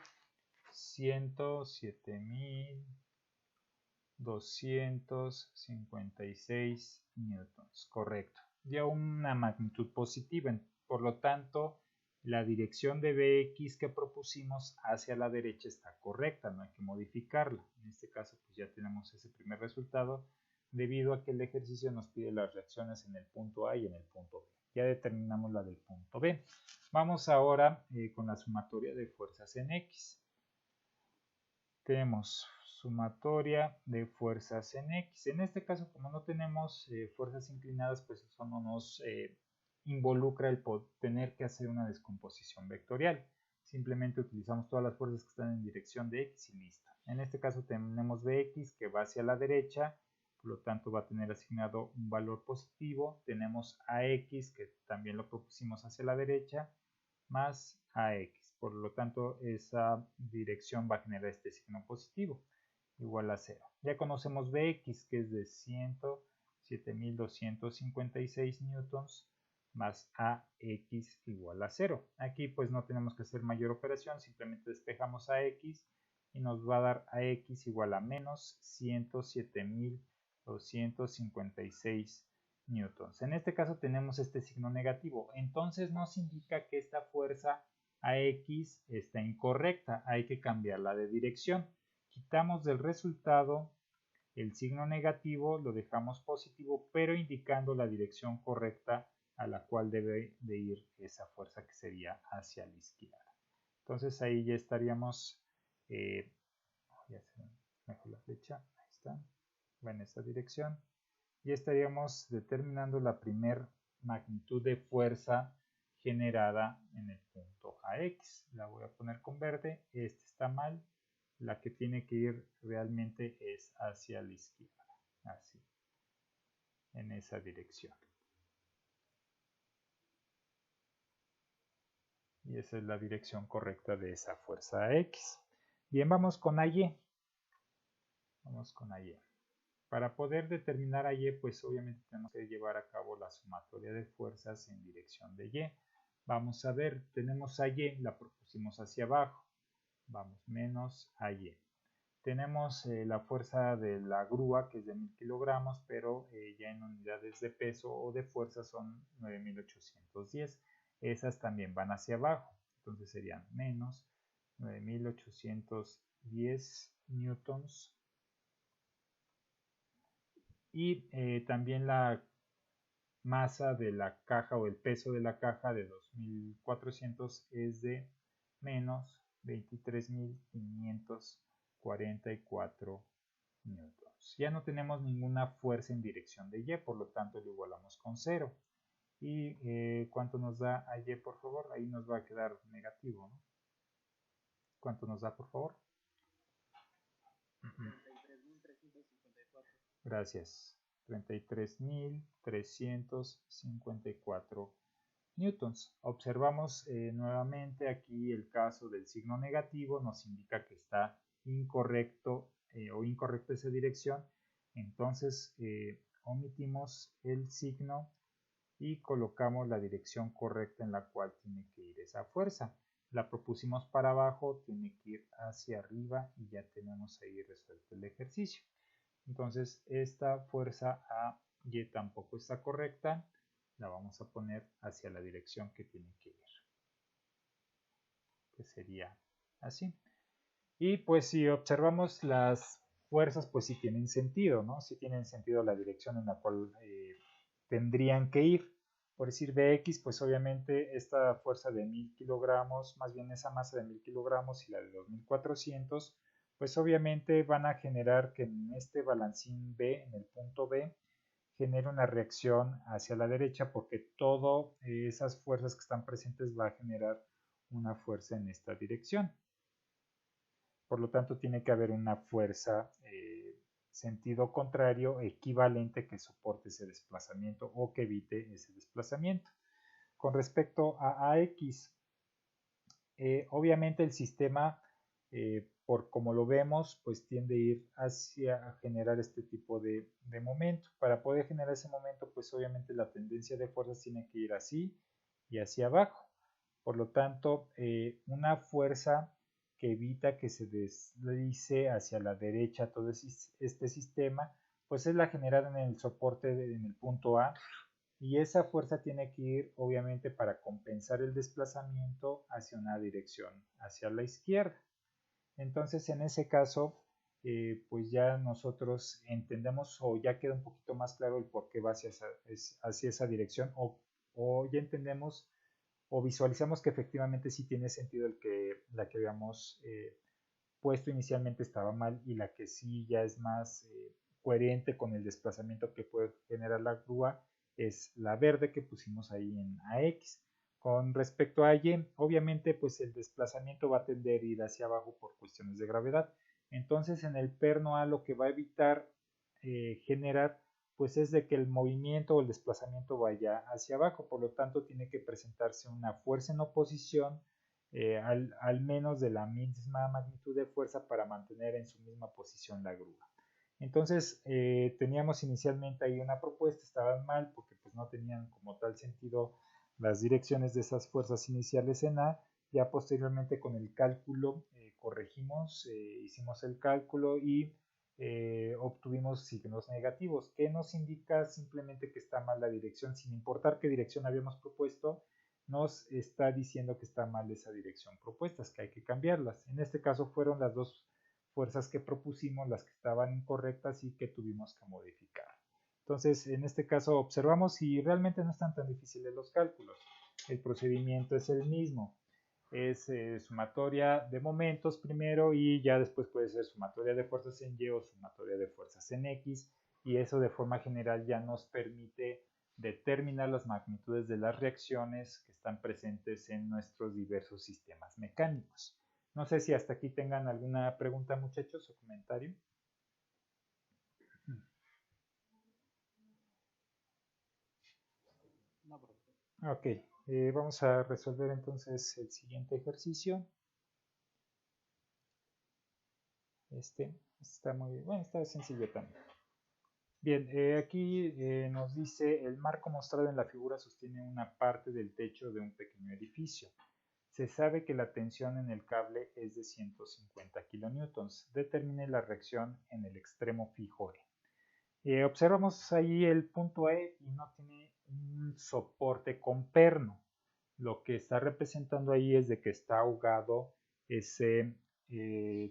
107.256 newtons, correcto. Ya una magnitud positiva, por lo tanto, la dirección de Bx que propusimos hacia la derecha está correcta, no hay que modificarla. En este caso, pues ya tenemos ese primer resultado, debido a que el ejercicio nos pide las reacciones en el punto A y en el punto B. Ya determinamos la del punto B. Vamos ahora con la sumatoria de fuerzas en X. Tenemos sumatoria de fuerzas en X. En este caso, como no tenemos fuerzas inclinadas, pues eso no nos involucra el tener que hacer una descomposición vectorial. Simplemente utilizamos todas las fuerzas que están en dirección de X y listo. En este caso tenemos Bx que va hacia la derecha, por lo tanto va a tener asignado un valor positivo. Tenemos Ax que también lo propusimos hacia la derecha, más Ax. Por lo tanto, esa dirección va a generar este signo positivo, igual a 0. Ya conocemos Bx, que es de 107.256 newtons, más Ax igual a 0. Aquí pues no tenemos que hacer mayor operación, simplemente despejamos Ax y nos va a dar Ax igual a menos 107.256 newtons. En este caso tenemos este signo negativo, entonces nos indica que esta fuerza Ax está incorrecta, hay que cambiarla de dirección. Quitamos del resultado el signo negativo, lo dejamos positivo, pero indicando la dirección correcta a la cual debe de ir esa fuerza, que sería hacia la izquierda. Entonces ahí ya estaríamos, ya se mejor la flecha, ahí está, va en esta dirección. Ya estaríamos determinando la primer magnitud de fuerza generada en el punto Ax. La voy a poner con verde, este está mal, la que tiene que ir realmente es hacia la izquierda, así, en esa dirección. Y esa es la dirección correcta de esa fuerza X. Bien, vamos con AY. Vamos con AY. Para poder determinar Y, pues obviamente tenemos que llevar a cabo la sumatoria de fuerzas en dirección de Y. Vamos a ver, tenemos a Y, la propusimos hacia abajo. Vamos, menos a Y. Tenemos la fuerza de la grúa, que es de 1000 kilogramos, pero ya en unidades de peso o de fuerza son 9810. Esas también van hacia abajo, entonces serían menos 9810 newtons. y también la masa de la caja o el peso de la caja de 2400 es de menos 23.544 newtons. Ya no tenemos ninguna fuerza en dirección de Y, por lo tanto lo igualamos con 0. ¿Y cuánto nos da a Y, por favor? Ahí nos va a quedar negativo, ¿no? ¿Cuánto nos da, por favor? 33.354. Gracias. 33.354 newtons. Observamos nuevamente aquí el caso del signo negativo, nos indica que está incorrecto o incorrecta esa dirección. Entonces omitimos el signo y colocamos la dirección correcta en la cual tiene que ir esa fuerza. La propusimos para abajo, tiene que ir hacia arriba y ya tenemos ahí resuelto el ejercicio. Entonces esta fuerza a Y tampoco está correcta, la vamos a poner hacia la dirección que tiene que ir, que sería así. Y pues si observamos las fuerzas, pues sí tienen sentido, ¿no? Sí tienen sentido la dirección en la cual tendrían que ir. Por decir Bx, pues obviamente esta fuerza de 1000 kilogramos, más bien esa masa de 1000 kilogramos y la de 2400, pues obviamente van a generar que en este balancín B, en el punto B, genere una reacción hacia la derecha porque todas esas fuerzas que están presentes va a generar una fuerza en esta dirección. Por lo tanto, tiene que haber una fuerza sentido contrario equivalente que soporte ese desplazamiento o que evite ese desplazamiento. Con respecto a AX, obviamente el sistema, por como lo vemos, pues tiende a ir hacia a generar este tipo de momento. Para poder generar ese momento, pues obviamente la tendencia de fuerzas tiene que ir así y hacia abajo. Por lo tanto, una fuerza que evita que se deslice hacia la derecha todo este sistema, pues es la generada en el soporte en el punto A, y esa fuerza tiene que ir obviamente para compensar el desplazamiento hacia una dirección hacia la izquierda. Entonces en ese caso pues ya nosotros entendemos o ya queda un poquito más claro el por qué va hacia esa dirección o ya entendemos o visualizamos que efectivamente sí tiene sentido la que habíamos puesto inicialmente estaba mal y la que sí ya es más coherente con el desplazamiento que puede generar la grúa es la verde que pusimos ahí en AX. Con respecto a Y, obviamente pues el desplazamiento va a tender a ir hacia abajo por cuestiones de gravedad. Entonces en el perno A lo que va a evitar generar pues es de que el movimiento o el desplazamiento vaya hacia abajo, por lo tanto tiene que presentarse una fuerza en oposición al menos de la misma magnitud de fuerza para mantener en su misma posición la grúa. Entonces teníamos inicialmente ahí una propuesta, estaban mal porque pues no tenían como tal sentido las direcciones de esas fuerzas iniciales en A. Ya posteriormente con el cálculo corregimos, hicimos el cálculo y obtuvimos signos negativos, que nos indica simplemente que está mal la dirección, sin importar qué dirección habíamos propuesto, nos está diciendo que está mal esa dirección propuesta, que hay que cambiarlas. En este caso fueron las dos fuerzas que propusimos las que estaban incorrectas y que tuvimos que modificar. Entonces, en este caso observamos y realmente no están tan difíciles los cálculos. El procedimiento es el mismo. Es sumatoria de momentos primero y ya después puede ser sumatoria de fuerzas en Y o sumatoria de fuerzas en X, y eso de forma general ya nos permite determinar las magnitudes de las reacciones que están presentes en nuestros diversos sistemas mecánicos. No sé si hasta aquí tengan alguna pregunta, muchachos, o comentario. No, profesor. Ok, vamos a resolver entonces el siguiente ejercicio. Este está muy bueno, está sencillo también. Bien, aquí nos dice, el marco mostrado en la figura sostiene una parte del techo de un pequeño edificio. Se sabe que la tensión en el cable es de 150 kilonewtons. Determine la reacción en el extremo fijo E. Observamos ahí el punto E y no tiene un soporte con perno. Lo que está representando ahí es de que está ahogado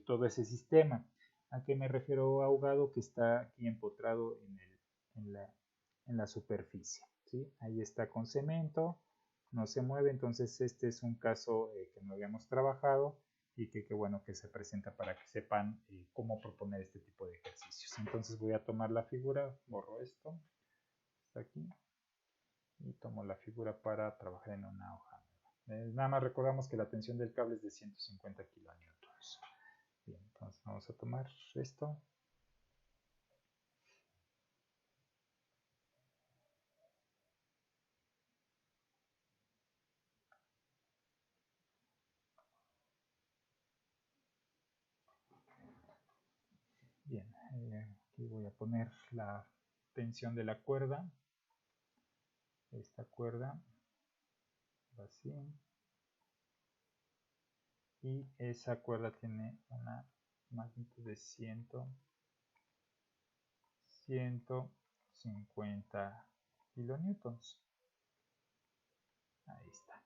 todo ese sistema. ¿A qué me refiero ahogado? Que está aquí empotrado en el en la superficie, ¿sí? Ahí está con cemento, no se mueve. Entonces este es un caso que no habíamos trabajado y que bueno que se presenta para que sepan cómo proponer este tipo de ejercicios. Entonces voy a tomar la figura, borro esto, está aquí, y tomo la figura para trabajar en una hoja nueva. Nada más recordamos que la tensión del cable es de 150 kilonewtons. Bien, entonces vamos a tomar esto. Bien, aquí voy a poner la tensión de la cuerda. Esta cuerda así, y esa cuerda tiene una magnitud de 150 kilonewtons. Ahí está.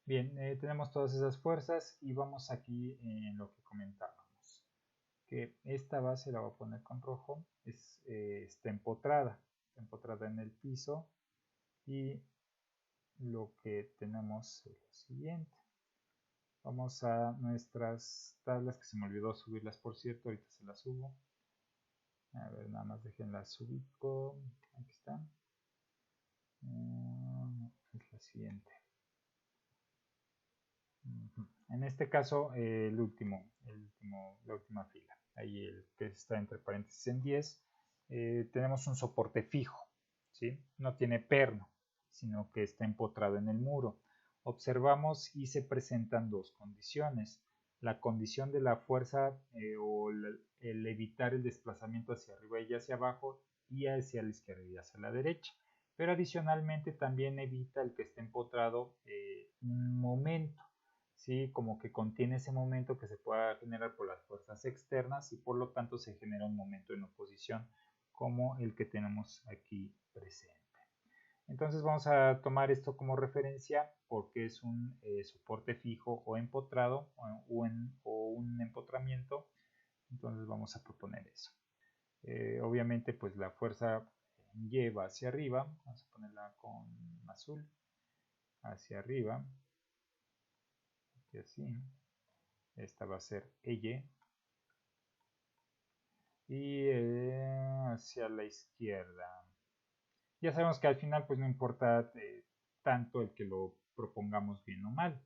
Bien, tenemos todas esas fuerzas y vamos aquí en lo que comentábamos, que esta base la voy a poner con rojo, está empotrada en el piso, y lo que tenemos es lo siguiente. Vamos a nuestras tablas, que se me olvidó subirlas, por cierto, ahorita se las subo. A ver, nada más déjenlas ubico. Aquí están. Es la siguiente. En este caso, la última fila, ahí el que está entre paréntesis en 10, tenemos un soporte fijo, ¿sí? No tiene perno, sino que está empotrado en el muro. Observamos y se presentan dos condiciones. La condición de la fuerza o el evitar el desplazamiento hacia arriba y hacia abajo, y hacia la izquierda y hacia la derecha. Pero adicionalmente también evita el que esté empotrado un momento, ¿sí? Como que contiene ese momento que se pueda generar por las fuerzas externas, y por lo tanto se genera un momento en oposición como el que tenemos aquí presente. Entonces vamos a tomar esto como referencia porque es un soporte fijo o empotrado o un empotramiento. Entonces vamos a proponer eso. Obviamente pues la fuerza lleva hacia arriba, vamos a ponerla con azul, hacia arriba, y así. Esta va a ser Y, y hacia la izquierda. Ya sabemos que al final pues no importa tanto el que lo propongamos bien o mal.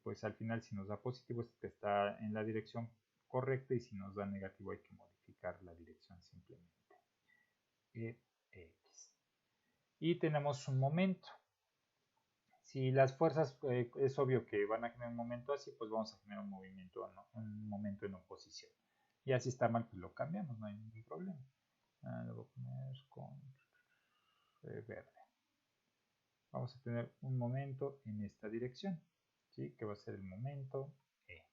Pues al final, si nos da positivo es que está en la dirección correcta, y si nos da negativo hay que modificar la dirección simplemente. X. Y tenemos un momento. Si las fuerzas es obvio que van a generar un momento así, pues vamos a generar un momento en oposición. Y así está mal, pues lo cambiamos, no hay ningún problema. Lo voy a poner con verde. Vamos a tener un momento en esta dirección, ¿sí? Que va a ser el momento E.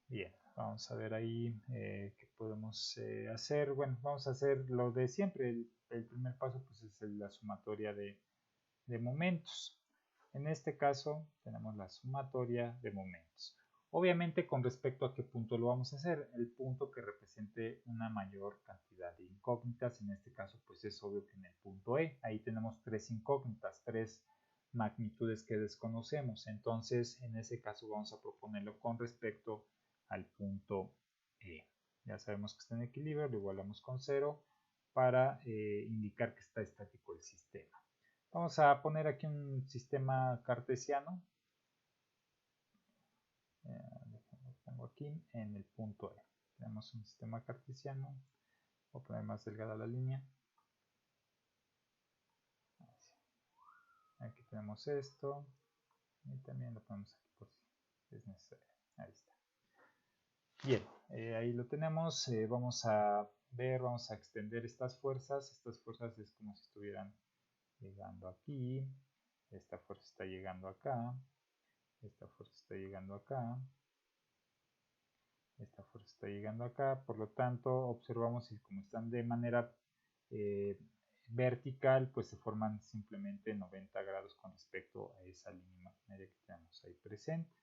Bien, vamos a ver ahí qué podemos hacer. Bueno, vamos a hacer lo de siempre. El primer paso pues es la sumatoria de momentos. En este caso tenemos la sumatoria de momentos. Obviamente, con respecto a qué punto lo vamos a hacer, el punto que represente una mayor cantidad de incógnitas. En este caso pues es obvio que en el punto E, ahí tenemos tres incógnitas, tres magnitudes que desconocemos. Entonces en ese caso vamos a proponerlo con respecto al punto E. Ya sabemos que está en equilibrio, lo igualamos con 0 para indicar que está estático el sistema. Vamos a poner aquí un sistema cartesiano. Lo pongo aquí en el punto E. Tenemos un sistema cartesiano. Voy a poner más delgada la línea. Así. Aquí tenemos esto. Y también lo ponemos aquí por si es necesario. Ahí está. Bien, ahí lo tenemos. Vamos a extender estas fuerzas. Estas fuerzas es como si estuvieran llegando aquí. Esta fuerza está llegando acá. Esta fuerza está llegando acá. Esta fuerza está llegando acá. Por lo tanto, observamos que como están de manera vertical, pues se forman simplemente 90 grados con respecto a esa línea imaginaria que tenemos ahí presente.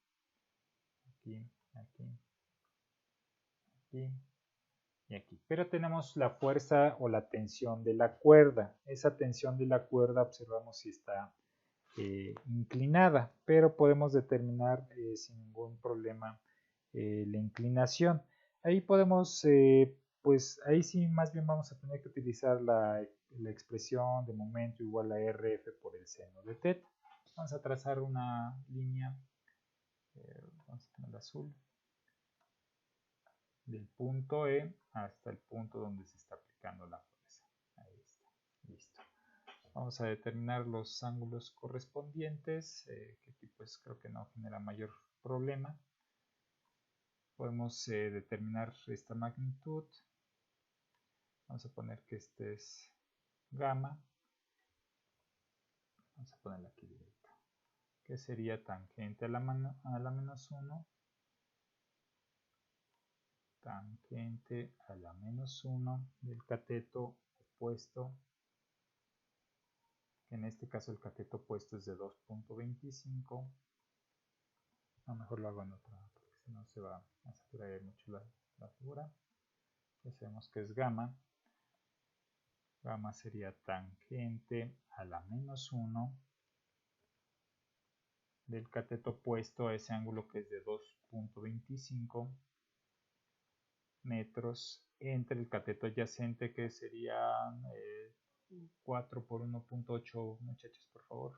Aquí, aquí aquí y aquí. Pero tenemos la fuerza o la tensión de la cuerda. Esa tensión de la cuerda observamos si está inclinada, pero podemos determinar sin ningún problema la inclinación. Ahí podemos, pues ahí sí más bien vamos a tener que utilizar la expresión de momento igual a RF por el seno de θ. Vamos a trazar una línea, vamos a poner azul, del punto E hasta el punto donde se está aplicando la fuerza. Ahí está, listo. Vamos a determinar los ángulos correspondientes, que aquí pues creo que no genera mayor problema. Podemos determinar esta magnitud. Vamos a poner que este es gamma. Vamos a ponerla aquí directo. Que sería tangente a la menos 1. Tangente a la menos 1 del cateto opuesto. En este caso el cateto opuesto es de 2.25. A lo mejor lo hago en otra, porque si no se va a saturar mucho la figura. Ya sabemos que es gamma. Gamma sería tangente a la menos 1 del cateto opuesto a ese ángulo que es de 2.25 metros entre el cateto adyacente, que sería 4 por 1.8, muchachos, por favor.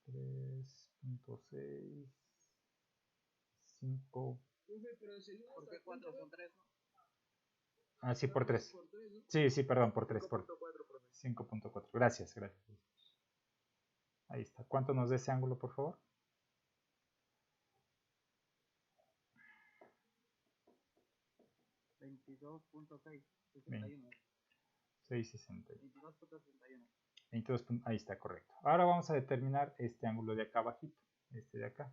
3.6, 5. ¿Por qué 4 son 3? Ah, sí, por 3. Sí, perdón, por 3. 5.4. Gracias. Ahí está. ¿Cuánto nos da ese ángulo, por favor? $22.661. 22, ahí está, correcto. Ahora vamos a determinar este ángulo de acá abajito, este de acá.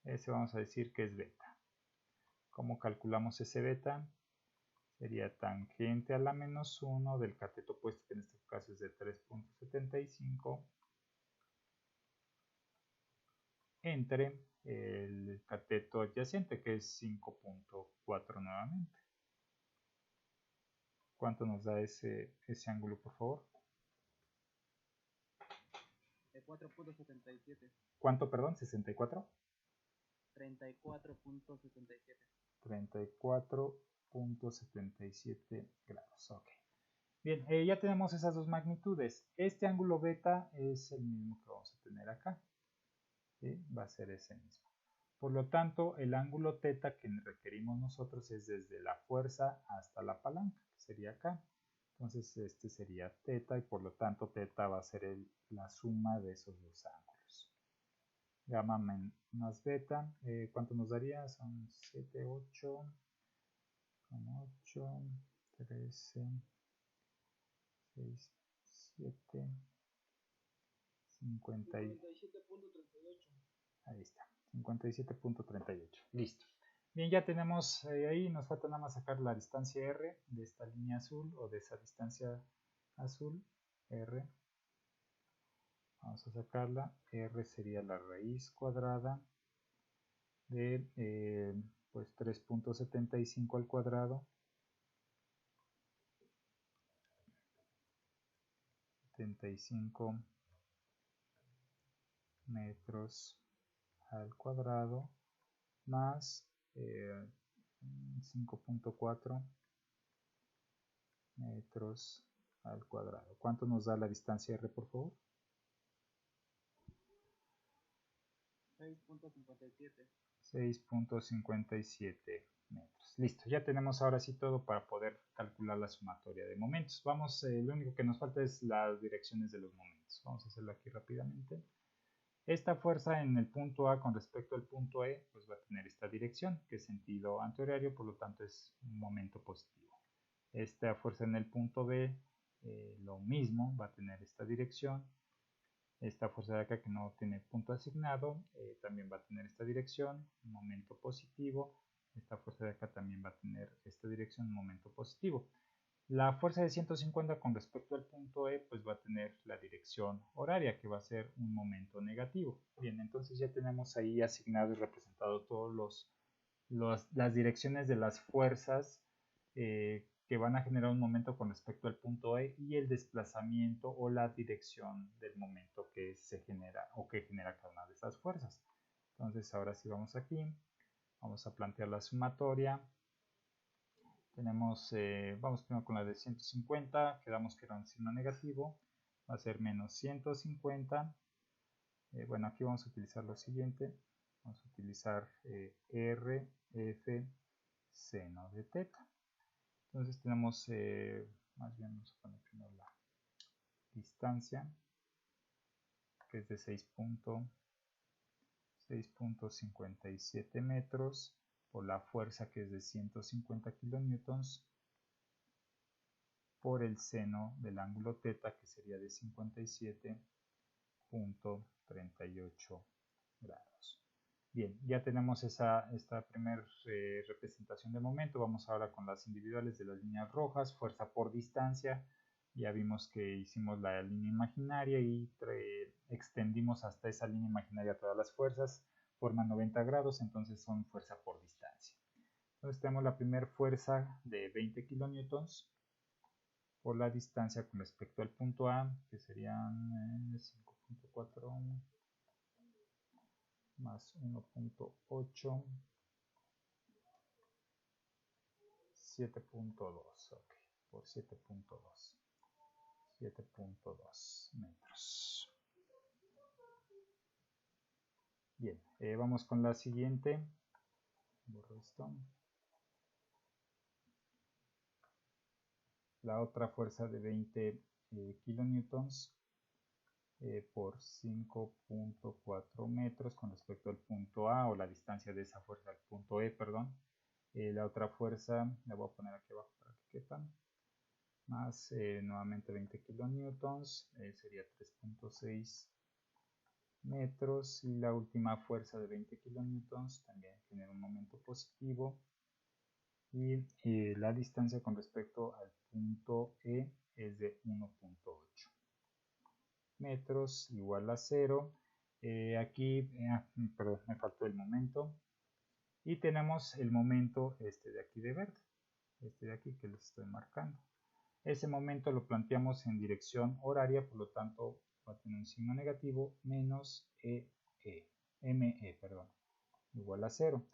Ese vamos a decir que es beta. ¿Cómo calculamos ese beta? Sería tangente a la menos 1 del cateto opuesto, que en este caso es de 3.75, entre el cateto adyacente, que es 5.4 nuevamente. ¿Cuánto nos da ese ángulo, por favor? 4.77. ¿Cuánto, perdón? ¿64? 34.77. 34.77 grados. Ok. Bien, ya tenemos esas dos magnitudes. Este ángulo beta es el mismo que vamos a tener acá. ¿Sí? Va a ser ese mismo. Por lo tanto, el ángulo θ que requerimos nosotros es desde la fuerza hasta la palanca, que sería acá. Entonces, este sería θ y por lo tanto θ va a ser la suma de esos dos ángulos. Gamma más beta, ¿cuánto nos daría? Son 7, 8, 8, 13, 6, 7, 50. 57.38. Ahí está, 57.38. Listo. Bien, ya tenemos ahí, nos falta nada más sacar la distancia R de esta línea azul o de esa distancia azul, R. Vamos a sacarla. R sería la raíz cuadrada de pues 3.75 al cuadrado. 75 metros al cuadrado más 5.4 metros al cuadrado. ¿Cuánto nos da la distancia R, por favor? 6.57. 6.57 metros. Listo, ya tenemos ahora sí todo para poder calcular la sumatoria de momentos. Vamos, lo único que nos falta es las direcciones de los momentos. Vamos a hacerlo aquí rápidamente. Esta fuerza en el punto A con respecto al punto E, pues va a tener esta dirección, que es sentido antihorario, por lo tanto es un momento positivo. Esta fuerza en el punto B, lo mismo, va a tener esta dirección. Esta fuerza de acá que no tiene punto asignado, también va a tener esta dirección, un momento positivo. Esta fuerza de acá también va a tener esta dirección, un momento positivo. La fuerza de 150 con respecto al punto E, pues va a tener la dirección horaria, que va a ser un momento negativo. Bien, entonces ya tenemos ahí asignado y representado todos las direcciones de las fuerzas que van a generar un momento con respecto al punto E y el desplazamiento o la dirección del momento que se genera o que genera cada una de esas fuerzas. Entonces ahora sí vamos aquí, vamos a plantear la sumatoria. Tenemos, vamos primero con la de 150, quedamos que era un signo negativo, va a ser menos 150. Bueno, aquí vamos a utilizar lo siguiente, vamos a utilizar R, F, seno de teta. Entonces tenemos, más bien vamos a poner primero la distancia, que es de 6.57 metros, por la fuerza que es de 150 kilonewtons, por el seno del ángulo teta, que sería de 57.38 grados. Bien, ya tenemos esta primera representación de momento. Vamos ahora con las individuales de las líneas rojas, fuerza por distancia. Ya vimos que hicimos la línea imaginaria y extendimos hasta esa línea imaginaria todas las fuerzas, forman 90 grados, entonces son fuerza por distancia. Entonces tenemos la primera fuerza de 20 kilonewtons por la distancia con respecto al punto A, que serían 5.4 más 1.8, 7.2, ok, por 7.2 metros. Bien, vamos con la siguiente. Borro esto. La otra fuerza de 20 kilonewtons por 5.4 metros con respecto al punto A, o la distancia de esa fuerza al punto E, perdón. La otra fuerza la voy a poner aquí abajo para que quepan, más nuevamente 20 kilonewtons, sería 3.6 metros, y la última fuerza de 20 kilonewtons también genera un momento positivo, y la distancia con respecto al punto E es de 1.8 metros, igual a 0. Aquí, perdón, me faltó el momento, y tenemos el momento este de aquí de verde, este de aquí que les estoy marcando. Ese momento lo planteamos en dirección horaria, por lo tanto va a tener un signo negativo, menos ME, perdón, igual a 0.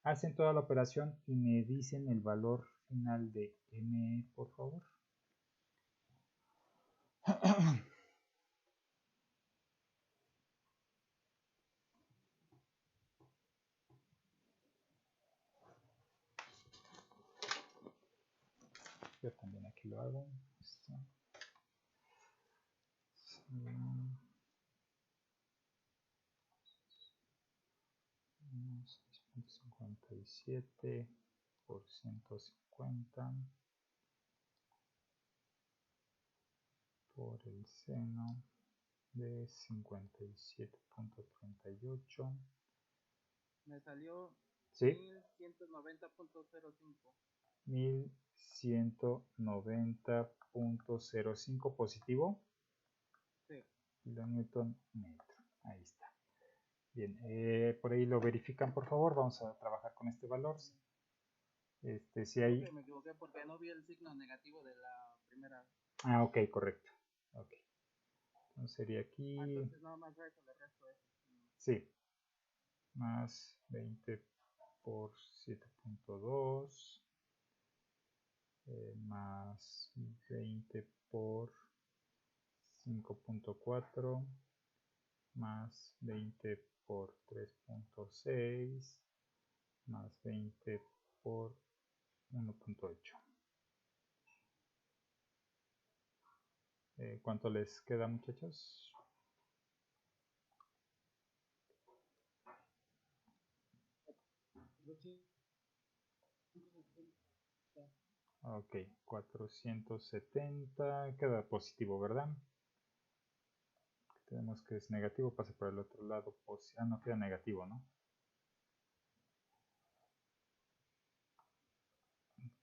Hacen toda la operación y me dicen el valor final de ME, por favor. Yo también aquí lo hago. Esto. Sí. 6.57 por 150 por el seno de 57.38. Me salió ¿Sí? 1190.05. 1190.05 positivo. Sí. Kilonewton metro. Ahí está. Bien, por ahí lo verifican, por favor. Vamos a trabajar con este valor. Si hay... Creo que me equivoqué porque no vi el signo negativo de la primera. Ah, ok, correcto. Ok. Entonces sería aquí... entonces nada más eso, le resto eso. Sí. Más 20 por 7.2. Más 20 por 5.4. Más 20 por 3.6. Más 20 por 1.8. ¿Cuánto les queda, muchachos? Ok, 470, queda positivo, ¿verdad? Tenemos que es negativo, pasa por el otro lado, no queda negativo, ¿no?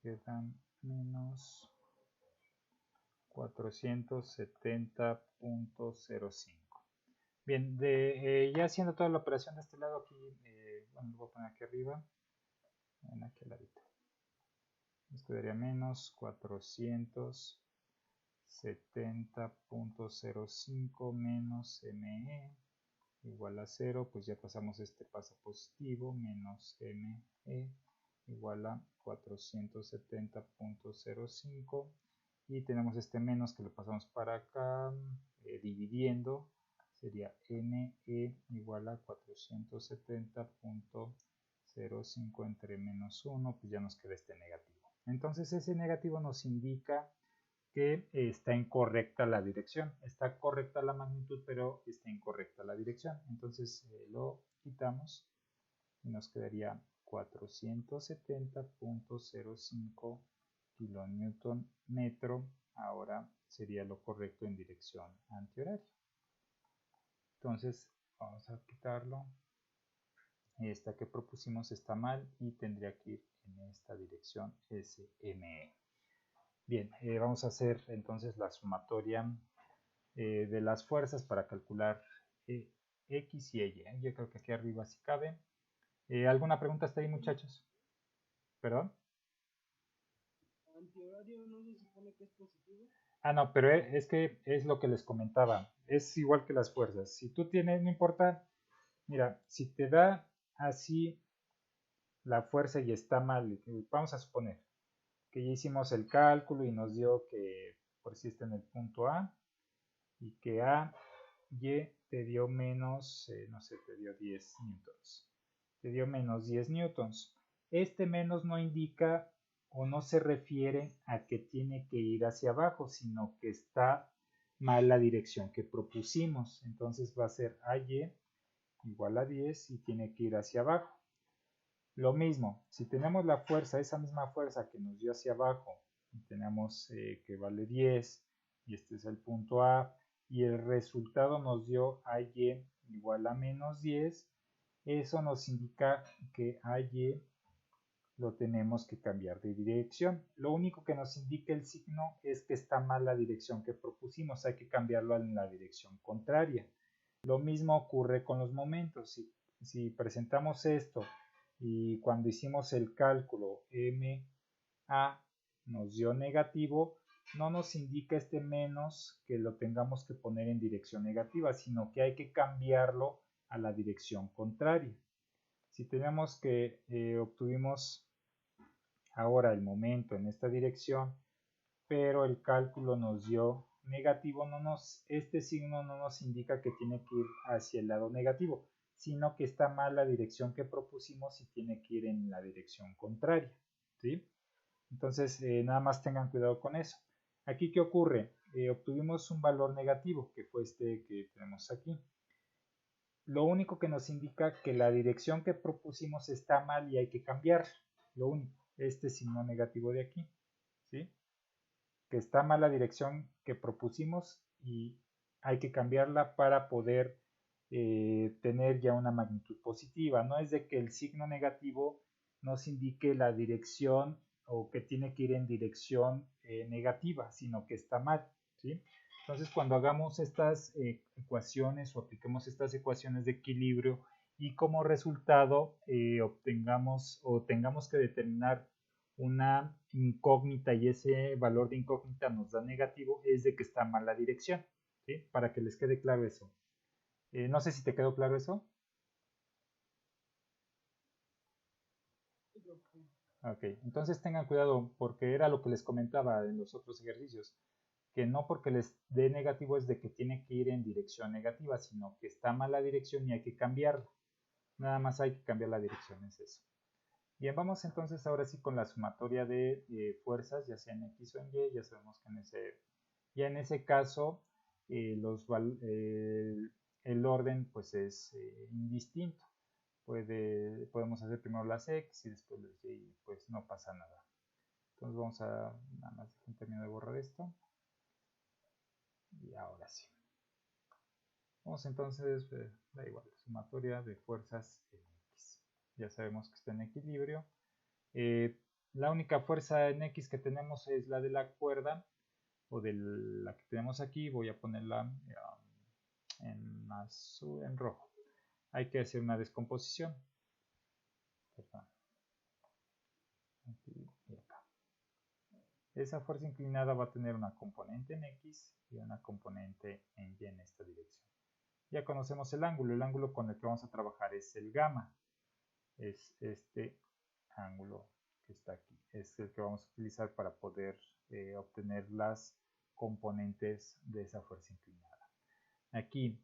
Quedan menos 470.05. Bien, ya haciendo toda la operación de este lado aquí, bueno, lo voy a poner aquí arriba. en aquí al ladito. Nos quedaría menos 470.05 menos ME igual a 0, pues ya pasamos este paso positivo, menos ME igual a 470.05 y tenemos este menos que lo pasamos para acá, dividiendo, sería ME igual a 470.05 entre menos 1, pues ya nos queda este negativo. Entonces ese negativo nos indica que está incorrecta la dirección. Está correcta la magnitud, pero está incorrecta la dirección. Entonces lo quitamos y nos quedaría 470.05 kilonewton metro. Ahora sería lo correcto en dirección antihoraria. Entonces vamos a quitarlo. Esta que propusimos está mal y tendría que ir en esta dirección SME. Bien, vamos a hacer entonces la sumatoria de las fuerzas para calcular X y Y. Yo creo que aquí arriba sí cabe. ¿Alguna pregunta hasta ahí, muchachos? ¿Perdón? ¿Antihorario no se supone que es positivo? Ah, no, pero es que es lo que les comentaba. Es igual que las fuerzas. Si tú tienes, no importa, mira, si te da así la fuerza y está mal, vamos a suponer que ya hicimos el cálculo y nos dio que por si está en el punto A y que A, Y te dio menos, no sé, te dio 10 newtons. Te dio menos 10 newtons. Este menos no indica o no se refiere a que tiene que ir hacia abajo, sino que está mal la dirección que propusimos. Entonces va a ser AY igual a 10 y tiene que ir hacia abajo. Lo mismo, si tenemos la fuerza, esa misma fuerza que nos dio hacia abajo, y tenemos que vale 10, y este es el punto A, y el resultado nos dio AY igual a menos 10, eso nos indica que AY lo tenemos que cambiar de dirección. Lo único que nos indica el signo es que está mal la dirección que propusimos, hay que cambiarlo en la dirección contraria. Lo mismo ocurre con los momentos. Si presentamos esto y cuando hicimos el cálculo MA nos dio negativo, no nos indica este menos que lo tengamos que poner en dirección negativa, sino que hay que cambiarlo a la dirección contraria. Si tenemos que obtuvimos ahora el momento en esta dirección, pero el cálculo nos dio negativo, este signo no nos indica que tiene que ir hacia el lado negativo, sino que está mal la dirección que propusimos y tiene que ir en la dirección contraria, ¿sí? Entonces, nada más tengan cuidado con eso. Aquí, ¿qué ocurre? Obtuvimos un valor negativo, que fue este que tenemos aquí. Lo único que nos indica que la dirección que propusimos está mal y hay que cambiar. Lo único, este signo negativo de aquí, ¿sí? Que está mal la dirección que propusimos y hay que cambiarla para poder tener ya una magnitud positiva. No es de que el signo negativo nos indique la dirección o que tiene que ir en dirección negativa, sino que está mal, ¿sí? Entonces, cuando hagamos estas ecuaciones o apliquemos estas ecuaciones de equilibrio y como resultado obtengamos o tengamos que determinar una incógnita y ese valor de incógnita nos da negativo, es de que está mal la dirección, ¿sí? Para que les quede claro eso. No sé si te quedó claro eso. Ok, entonces tengan cuidado porque era lo que les comentaba en los otros ejercicios, que no porque les dé negativo es de que tiene que ir en dirección negativa, sino que está mal la dirección y hay que cambiarla. Nada más hay que cambiar la dirección, es eso. Bien, vamos entonces ahora sí con la sumatoria de fuerzas, ya sea en X o en Y, ya sabemos que en ese caso el orden pues es indistinto. Podemos hacer primero las X y después las Y, pues no pasa nada. Entonces vamos a, nada más termino de borrar esto. Y ahora sí. Vamos entonces, da igual, sumatoria de fuerzas en X. Ya sabemos que está en equilibrio. La única fuerza en X que tenemos es la de la cuerda o de la que tenemos aquí. Voy a ponerla en azul, en rojo. Hay que hacer una descomposición. Perdón. Esa fuerza inclinada va a tener una componente en X y una componente en Y en esta dirección. Ya conocemos el ángulo con el que vamos a trabajar es el gamma, es este ángulo que está aquí, es el que vamos a utilizar para poder obtener las componentes de esa fuerza inclinada. Aquí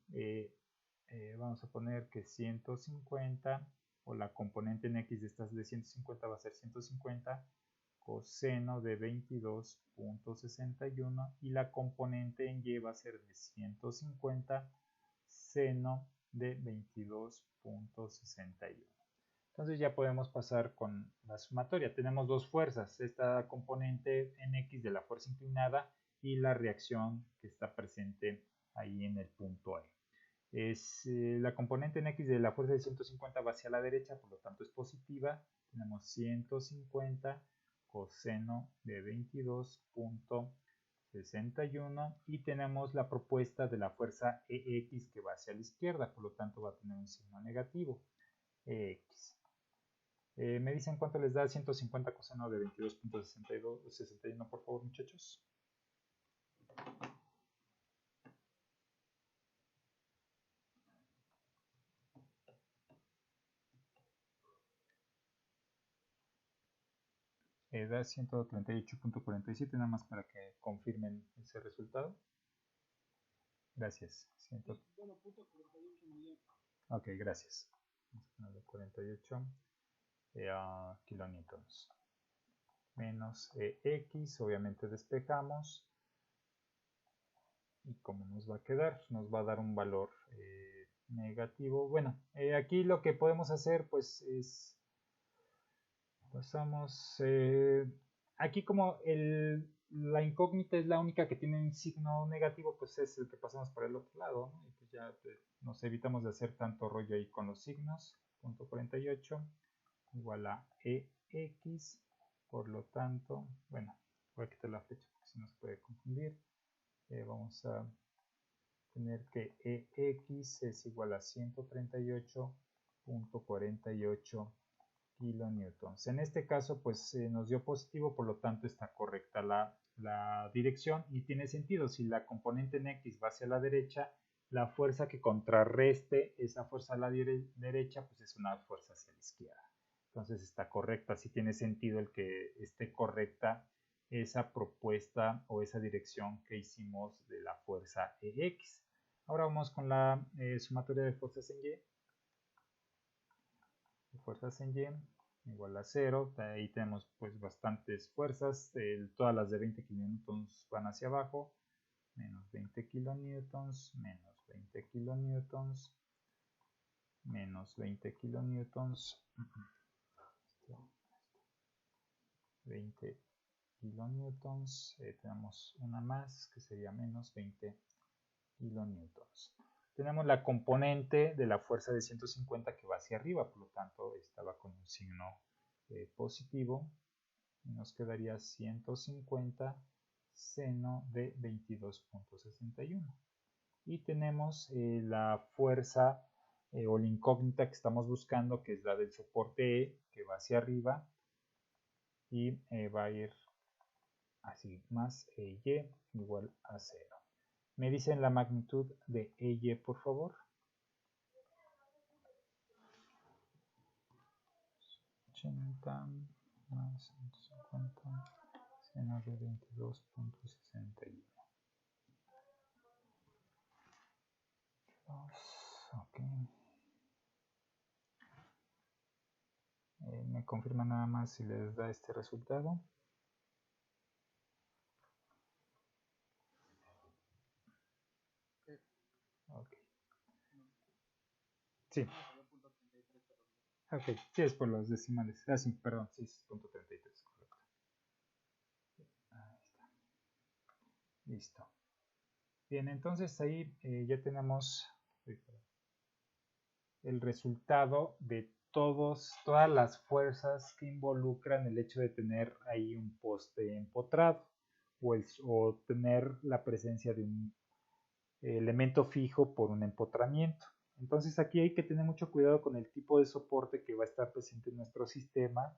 vamos a poner que 150 o la componente en X de estas de 150 va a ser 150 coseno de 22.61 y la componente en Y va a ser de 150 seno de 22.61. Entonces ya podemos pasar con la sumatoria. Tenemos dos fuerzas, esta componente en X de la fuerza inclinada y la reacción que está presente ahí en el punto E. La componente en X de la fuerza de 150 va hacia la derecha, por lo tanto es positiva. Tenemos 150 coseno de 22.61 y tenemos la propuesta de la fuerza EX que va hacia la izquierda, por lo tanto va a tener un signo negativo, EX. Me dicen cuánto les da 150 coseno de 22.61, por favor, muchachos. Da 138.47, nada más para que confirmen ese resultado. Gracias. Ok, gracias. 48 kilonewtons. Menos X, obviamente despejamos. ¿Y cómo nos va a quedar? Nos va a dar un valor negativo. Bueno, aquí lo que podemos hacer pues es... Pasamos... aquí como la incógnita es la única que tiene un signo negativo, pues es el que pasamos para el otro lado, ¿no? Y pues ya nos evitamos de hacer tanto rollo ahí con los signos. Punto 48 igual a EX, por lo tanto, bueno, voy a quitar la flecha porque si no se puede confundir. Vamos a tener que EX es igual a 138.48 kilonewtons. En este caso, pues nos dio positivo, por lo tanto está correcta la dirección y tiene sentido. Si la componente en X va hacia la derecha, la fuerza que contrarreste esa fuerza a la derecha, pues es una fuerza hacia la izquierda. Entonces está correcta, sí tiene sentido el que esté correcta esa propuesta o esa dirección que hicimos de la fuerza EX. Ahora vamos con la sumatoria de fuerzas en Y. Fuerzas en Y igual a 0. Ahí tenemos pues bastantes fuerzas. Todas las de 20 kilonewtons van hacia abajo. Menos 20 kilonewtons, menos 20 kilonewtons, menos 20 kilonewtons, 20 kilonewtons. Tenemos una más que sería menos 20 kilonewtons. Tenemos la componente de la fuerza de 150 que va hacia arriba, por lo tanto estaba con un signo positivo. Y nos quedaría 150 seno de 22.61. Y tenemos la fuerza o la incógnita que estamos buscando, que es la del soporte E, que va hacia arriba y va a ir así, más EY igual a 0. ¿Me dicen la magnitud de EY, por favor? 80 más 150 seno de 22.61. Ok. Me confirma nada más si les da este resultado. Ok. Sí. Ok, sí es por los decimales. Ah, sí, perdón, sí es .33, correcto. Ahí está. Listo. Bien, entonces ahí ya tenemos el resultado de todas las fuerzas que involucran el hecho de tener ahí un poste empotrado o tener la presencia de un elemento fijo por un empotramiento. Entonces aquí hay que tener mucho cuidado con el tipo de soporte que va a estar presente en nuestro sistema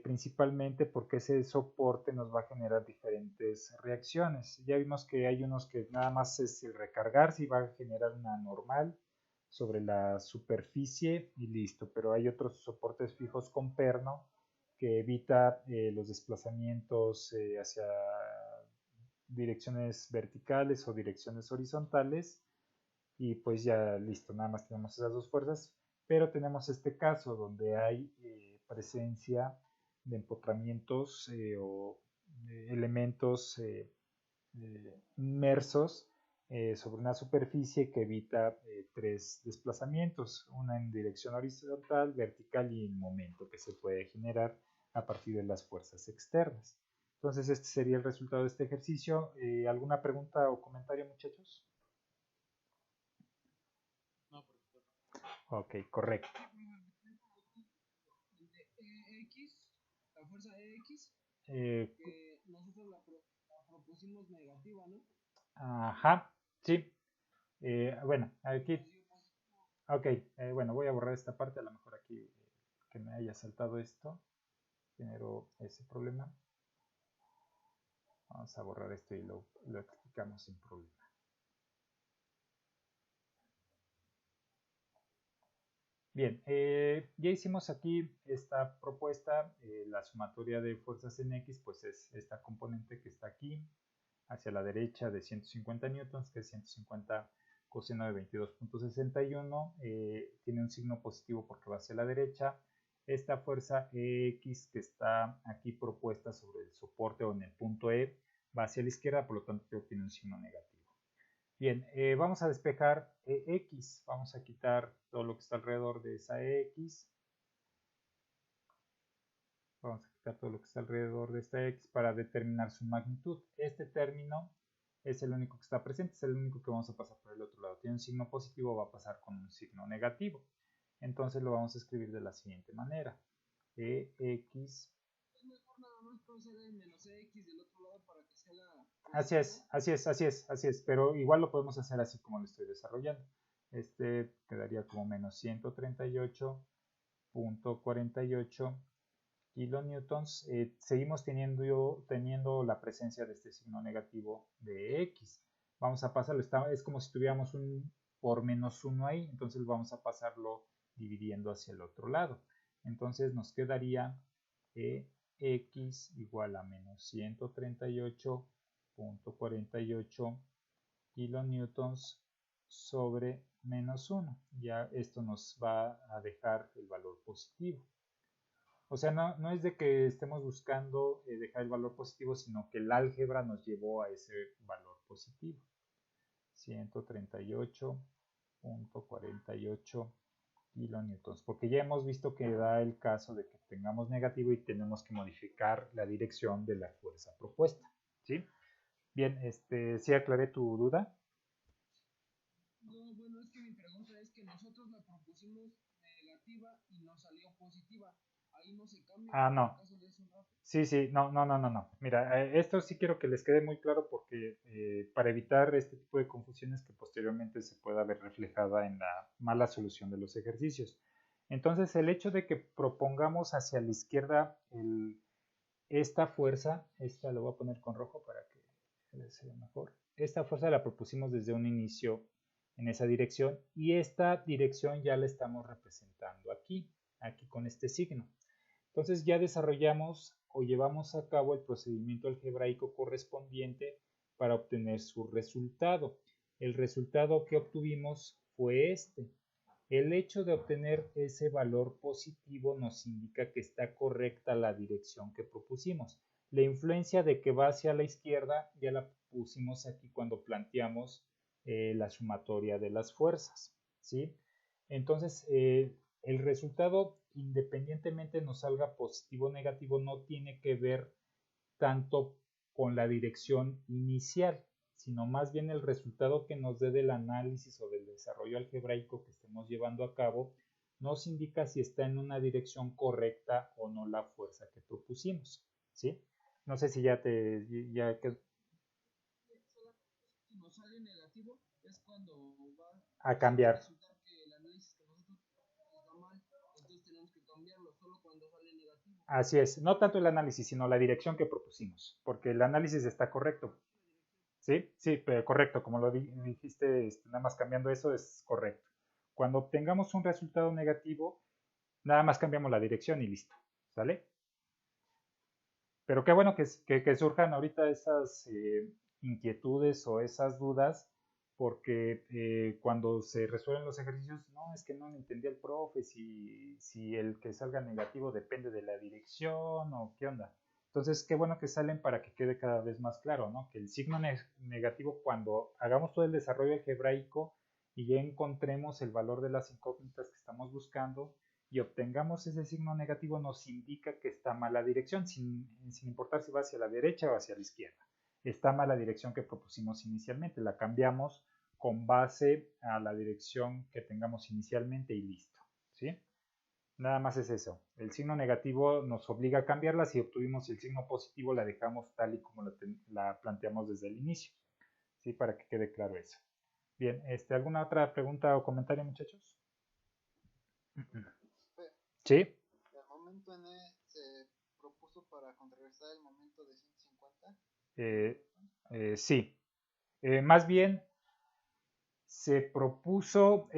principalmente porque ese soporte nos va a generar diferentes reacciones. Ya vimos que hay unos que nada más es recargarse y va a generar una normal sobre la superficie y listo, pero hay otros soportes fijos con perno que evita los desplazamientos hacia direcciones verticales o direcciones horizontales y pues ya listo, nada más tenemos esas dos fuerzas, pero tenemos este caso donde hay presencia de empotramientos o elementos inmersos sobre una superficie que evita tres desplazamientos, una en dirección horizontal, vertical y en momento que se puede generar a partir de las fuerzas externas. Entonces este sería el resultado de este ejercicio. ¿Alguna pregunta o comentario, muchachos? No, profesor. Ok, correcto. X, la fuerza X, Eh, que nosotros la propusimos negativa, ¿no? ajá, sí. Bueno, aquí, ok, bueno, voy a borrar esta parte, a lo mejor aquí que me haya saltado esto, generó ese problema. Vamos a borrar esto y lo explicamos sin problema. Bien, ya hicimos aquí esta propuesta, la sumatoria de fuerzas en X, pues es esta componente que está aquí, hacia la derecha de 150 newtons, que es 150 coseno de 22.61, tiene un signo positivo porque va hacia la derecha. Esta fuerza X que está aquí propuesta sobre el soporte o en el punto E va hacia la izquierda, por lo tanto tiene un signo negativo. Bien, vamos a despejar X, vamos a quitar todo lo que está alrededor de esa X. Vamos a quitar todo lo que está alrededor de esta X para determinar su magnitud. Este término es el único que está presente, es el único que vamos a pasar por el otro lado. Tiene un signo positivo, va a pasar con un signo negativo. Entonces lo vamos a escribir de la siguiente manera. EX. Es mejor nada más proceder el menos X del otro lado para que sea la... Así es, así es, así es, así es. Pero igual lo podemos hacer así como lo estoy desarrollando. Este quedaría como menos 138.48 kilonewtons. Seguimos teniendo la presencia de este signo negativo de X. Vamos a pasarlo, es como si tuviéramos un por menos 1 ahí, entonces vamos a pasarlo dividiendo hacia el otro lado. Entonces nos quedaría X igual a menos 138.48 kilonewtons sobre menos 1. Ya esto nos va a dejar el valor positivo. O sea, no es de que estemos buscando dejar el valor positivo, sino que el álgebra nos llevó a ese valor positivo. 138.48 kilonewtons. Porque ya hemos visto que da el caso de que tengamos negativo y tenemos que modificar la dirección de la fuerza propuesta. ¿Sí? Bien, ¿sí aclaré tu duda? No, bueno, es que mi pregunta es que nosotros la propusimos negativa y nos salió positiva. Ahí no se cambia. Ah, no. En caso de eso, ¿no? Sí, no. Mira, esto sí quiero que les quede muy claro porque para evitar este tipo de confusiones que posteriormente se pueda ver reflejada en la mala solución de los ejercicios. Entonces, el hecho de que propongamos hacia la izquierda esta fuerza, esta lo voy a poner con rojo para que se vea mejor. Esta fuerza la propusimos desde un inicio en esa dirección y esta dirección ya la estamos representando aquí con este signo. Entonces ya desarrollamos o llevamos a cabo el procedimiento algebraico correspondiente para obtener su resultado. El resultado que obtuvimos fue este. El hecho de obtener ese valor positivo nos indica que está correcta la dirección que propusimos. La influencia de que va hacia la izquierda ya la pusimos aquí cuando planteamos la sumatoria de las fuerzas, ¿sí? Entonces, el resultado, independientemente nos salga positivo o negativo, no tiene que ver tanto con la dirección inicial, sino más bien el resultado que nos dé del análisis o del desarrollo algebraico que estemos llevando a cabo nos indica si está en una dirección correcta o no la fuerza que propusimos, ¿sí? No sé si ya que Si nos sale negativo es cuando va a cambiar. a resultar que el análisis que nosotros está mal, entonces tenemos que cambiarlo solo cuando sale negativo. Así es, no tanto el análisis, sino la dirección que propusimos, porque el análisis está correcto. Sí, sí, pero correcto, como lo dijiste, nada más cambiando eso es correcto. Cuando obtengamos un resultado negativo, nada más cambiamos la dirección y listo, ¿sale? Pero qué bueno que surjan ahorita esas inquietudes o esas dudas, porque cuando se resuelven los ejercicios, no, es que no le entendía el profe, si el que salga negativo depende de la dirección o qué onda. Entonces, qué bueno que salen para que quede cada vez más claro, ¿no? Que el signo negativo, cuando hagamos todo el desarrollo algebraico y ya encontremos el valor de las incógnitas que estamos buscando, y obtengamos ese signo negativo, nos indica que está mal la dirección, sin importar si va hacia la derecha o hacia la izquierda. Está mal la dirección que propusimos inicialmente, la cambiamos con base a la dirección que tengamos inicialmente y listo, ¿sí? Nada más es eso. El signo negativo nos obliga a cambiarla. Si obtuvimos el signo positivo, la dejamos tal y como la planteamos desde el inicio, ¿sí? Para que quede claro eso. Bien, ¿alguna otra pregunta o comentario, muchachos? Sí. El momento N se propuso para contrarrestar el momento de 150. Sí. Más bien se propuso,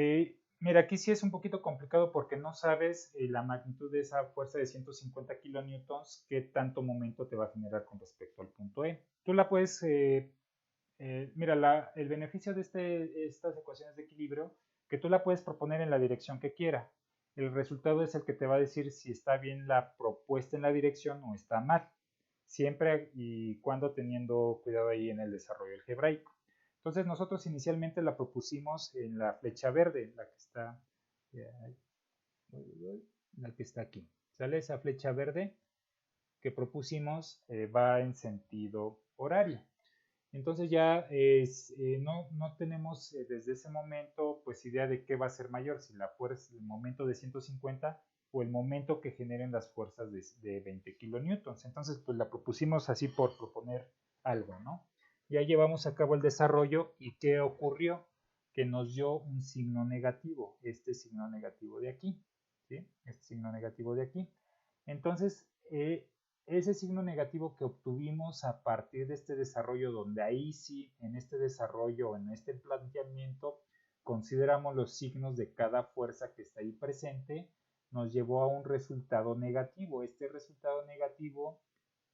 mira, aquí sí es un poquito complicado porque no sabes la magnitud de esa fuerza de 150 kilonewtons, qué tanto momento te va a generar con respecto al punto E. Tú la puedes, mira, el beneficio de estas ecuaciones de equilibrio, que tú la puedes proponer en la dirección que quiera. El resultado es el que te va a decir si está bien la propuesta en la dirección o está mal, siempre y cuando teniendo cuidado ahí en el desarrollo algebraico. Entonces nosotros inicialmente la propusimos en la flecha verde, la que está aquí. ¿Sale? Esa flecha verde que propusimos va en sentido horario. Entonces ya no tenemos desde ese momento pues idea de qué va a ser mayor, si la fuerza, el momento de 150 o el momento que generen las fuerzas de 20 kilonewtons. Entonces pues la propusimos así por proponer algo, ¿no? Ya llevamos a cabo el desarrollo y ¿qué ocurrió? Que nos dio un signo negativo, este signo negativo de aquí, ¿sí? Este signo negativo de aquí. Entonces, ese signo negativo que obtuvimos a partir de este desarrollo, donde ahí sí, en este desarrollo, en este planteamiento, consideramos los signos de cada fuerza que está ahí presente, nos llevó a un resultado negativo. Este resultado negativo,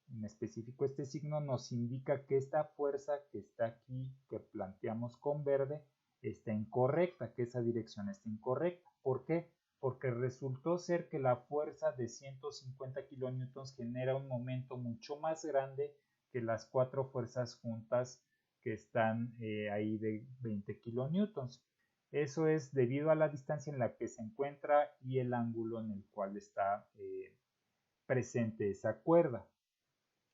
en específico este signo, nos indica que esta fuerza que está aquí, que planteamos con verde, está incorrecta, que esa dirección está incorrecta. ¿Por qué? Porque resultó ser que la fuerza de 150 kilonewtons genera un momento mucho más grande que las cuatro fuerzas juntas que están ahí de 20 kilonewtons. Eso es debido a la distancia en la que se encuentra y el ángulo en el cual está presente esa cuerda.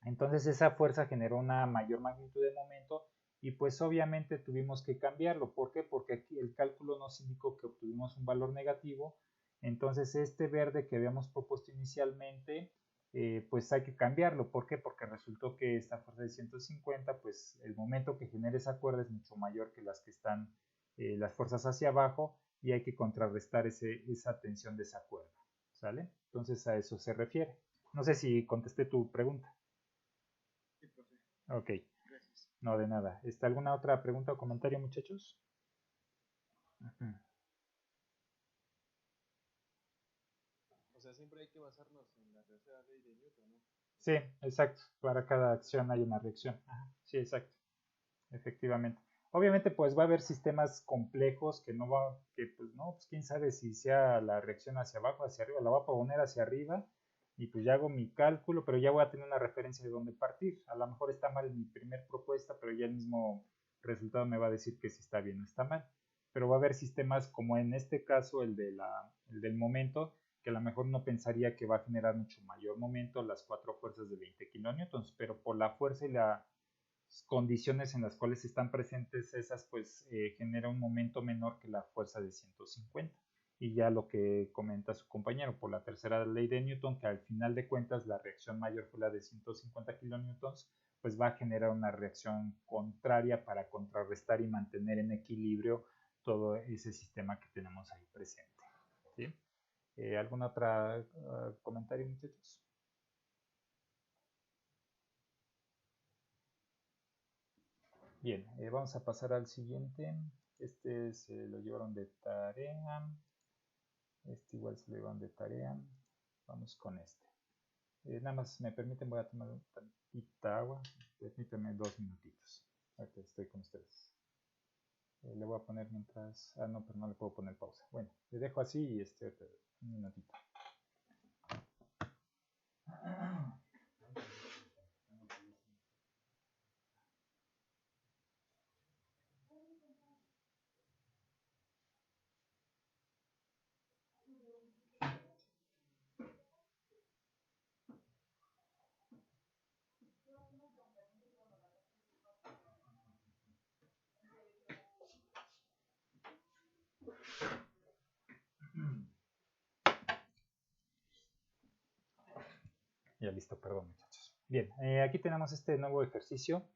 Entonces esa fuerza generó una mayor magnitud de momento y pues obviamente tuvimos que cambiarlo. ¿Por qué? Porque aquí el cálculo nos indicó que obtuvimos un valor negativo. Entonces este verde que habíamos propuesto inicialmente, pues hay que cambiarlo. ¿Por qué? Porque resultó que esta fuerza de 150, pues el momento que genera esa cuerda es mucho mayor que las que están las fuerzas hacia abajo y hay que contrarrestar esa tensión de esa cuerda. ¿Sale? Entonces a eso se refiere. No sé si contesté tu pregunta. Sí, profe. Ok. Gracias. No, de nada. ¿Está alguna otra pregunta o comentario, muchachos? O sea, siempre hay que basarnos en la tercera ley de Newton, ¿no? Sí, exacto. Para cada acción hay una reacción. Sí, exacto. Efectivamente. Obviamente, pues va a haber sistemas complejos pues no, pues quién sabe si sea la reacción hacia abajo, hacia arriba, la voy a poner hacia arriba y pues ya hago mi cálculo, pero ya voy a tener una referencia de dónde partir. A lo mejor está mal mi primer propuesta, pero ya el mismo resultado me va a decir que si está bien o está mal. Pero va a haber sistemas como en este caso el del momento, que a lo mejor no pensaría que va a generar mucho mayor momento las cuatro fuerzas de 20 kilonewtons, pero por la fuerza y las condiciones en las cuales están presentes esas, pues genera un momento menor que la fuerza de 150. Y ya lo que comenta su compañero, por la tercera ley de Newton, que al final de cuentas la reacción mayor fue la de 150 kilonewtons, pues va a generar una reacción contraria para contrarrestar y mantener en equilibrio todo ese sistema que tenemos ahí presente. ¿Sí? ¿Algún otro comentario, muchachos? Bien, vamos a pasar al siguiente. Este se lo llevaron de tarea. Este igual se lo llevaron de tarea. Vamos con este. Nada más me permiten, voy a tomar un tantita agua. Permítanme 2 minutitos. Ahorita estoy con ustedes. Le voy a poner mientras... Ah, no, pero no le puedo poner pausa. Bueno, le dejo así y un minutito. Ya listo, perdón muchachos. Bien, aquí tenemos este nuevo ejercicio.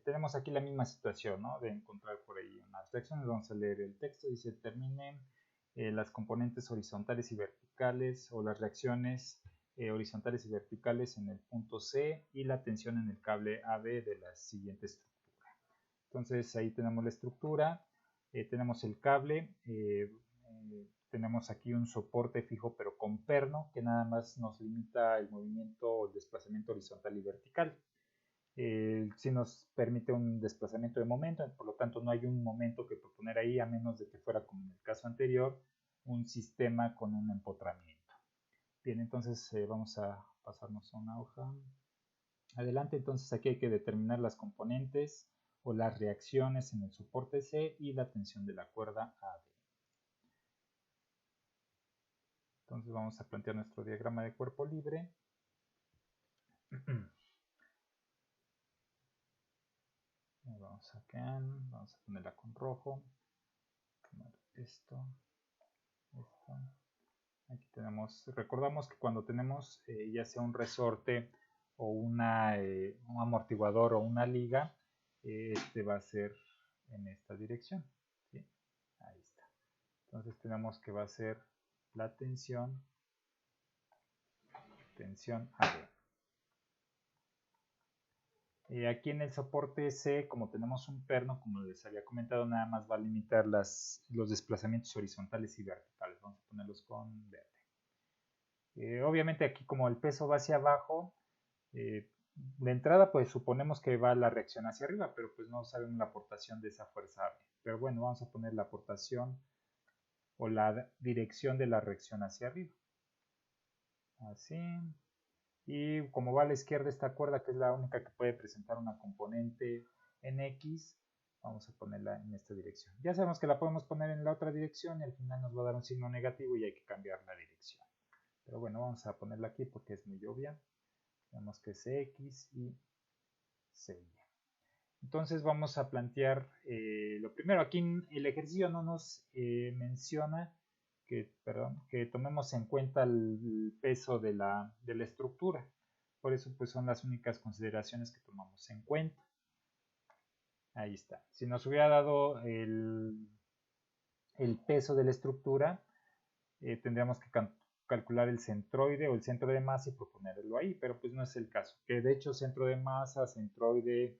Tenemos aquí la misma situación, ¿no? De encontrar por ahí unas reacciones. Vamos a leer el texto. Dice, determinen las componentes horizontales y verticales o las reacciones horizontales y verticales en el punto C y la tensión en el cable AB de la siguiente estructura. Entonces ahí tenemos la estructura, tenemos el cable, tenemos aquí un soporte fijo pero con perno que nada más nos limita el movimiento o el desplazamiento horizontal y vertical. Sí nos permite un desplazamiento de momento, por lo tanto no hay un momento que proponer ahí a menos de que fuera como en el caso anterior un sistema con un empotramiento. Bien, entonces vamos a pasarnos a una hoja adelante. Entonces aquí hay que determinar las componentes o las reacciones en el soporte C y la tensión de la cuerda AB. Entonces vamos a plantear nuestro diagrama de cuerpo libre. Vamos acá, vamos a ponerla con rojo. Esto. Aquí tenemos, recordamos que cuando tenemos ya sea un resorte o un amortiguador o una liga, este va a ser en esta dirección. ¿Sí? Ahí está. Entonces tenemos que va a ser la tensión AB. Aquí en el soporte C, como tenemos un perno, como les había comentado, nada más va a limitar los desplazamientos horizontales y verticales. Vamos a ponerlos con verde. Obviamente aquí como el peso va hacia abajo, de entrada pues suponemos que va la reacción hacia arriba, pero pues no sabemos la aportación de esa fuerza AB. Pero bueno, vamos a poner la aportación o la dirección de la reacción hacia arriba. Así. Y como va a la izquierda esta cuerda, que es la única que puede presentar una componente en X, vamos a ponerla en esta dirección. Ya sabemos que la podemos poner en la otra dirección y al final nos va a dar un signo negativo y hay que cambiar la dirección. Pero bueno, vamos a ponerla aquí porque es muy obvia. Tenemos que CX y CY. Entonces vamos a plantear lo primero. Aquí el ejercicio no nos menciona que tomemos en cuenta el peso de la estructura. Por eso pues son las únicas consideraciones que tomamos en cuenta. Ahí está. Si nos hubiera dado el peso de la estructura, tendríamos que calcular el centroide o el centro de masa y proponerlo ahí, pero pues no es el caso. Que de hecho centro de masa, centroide,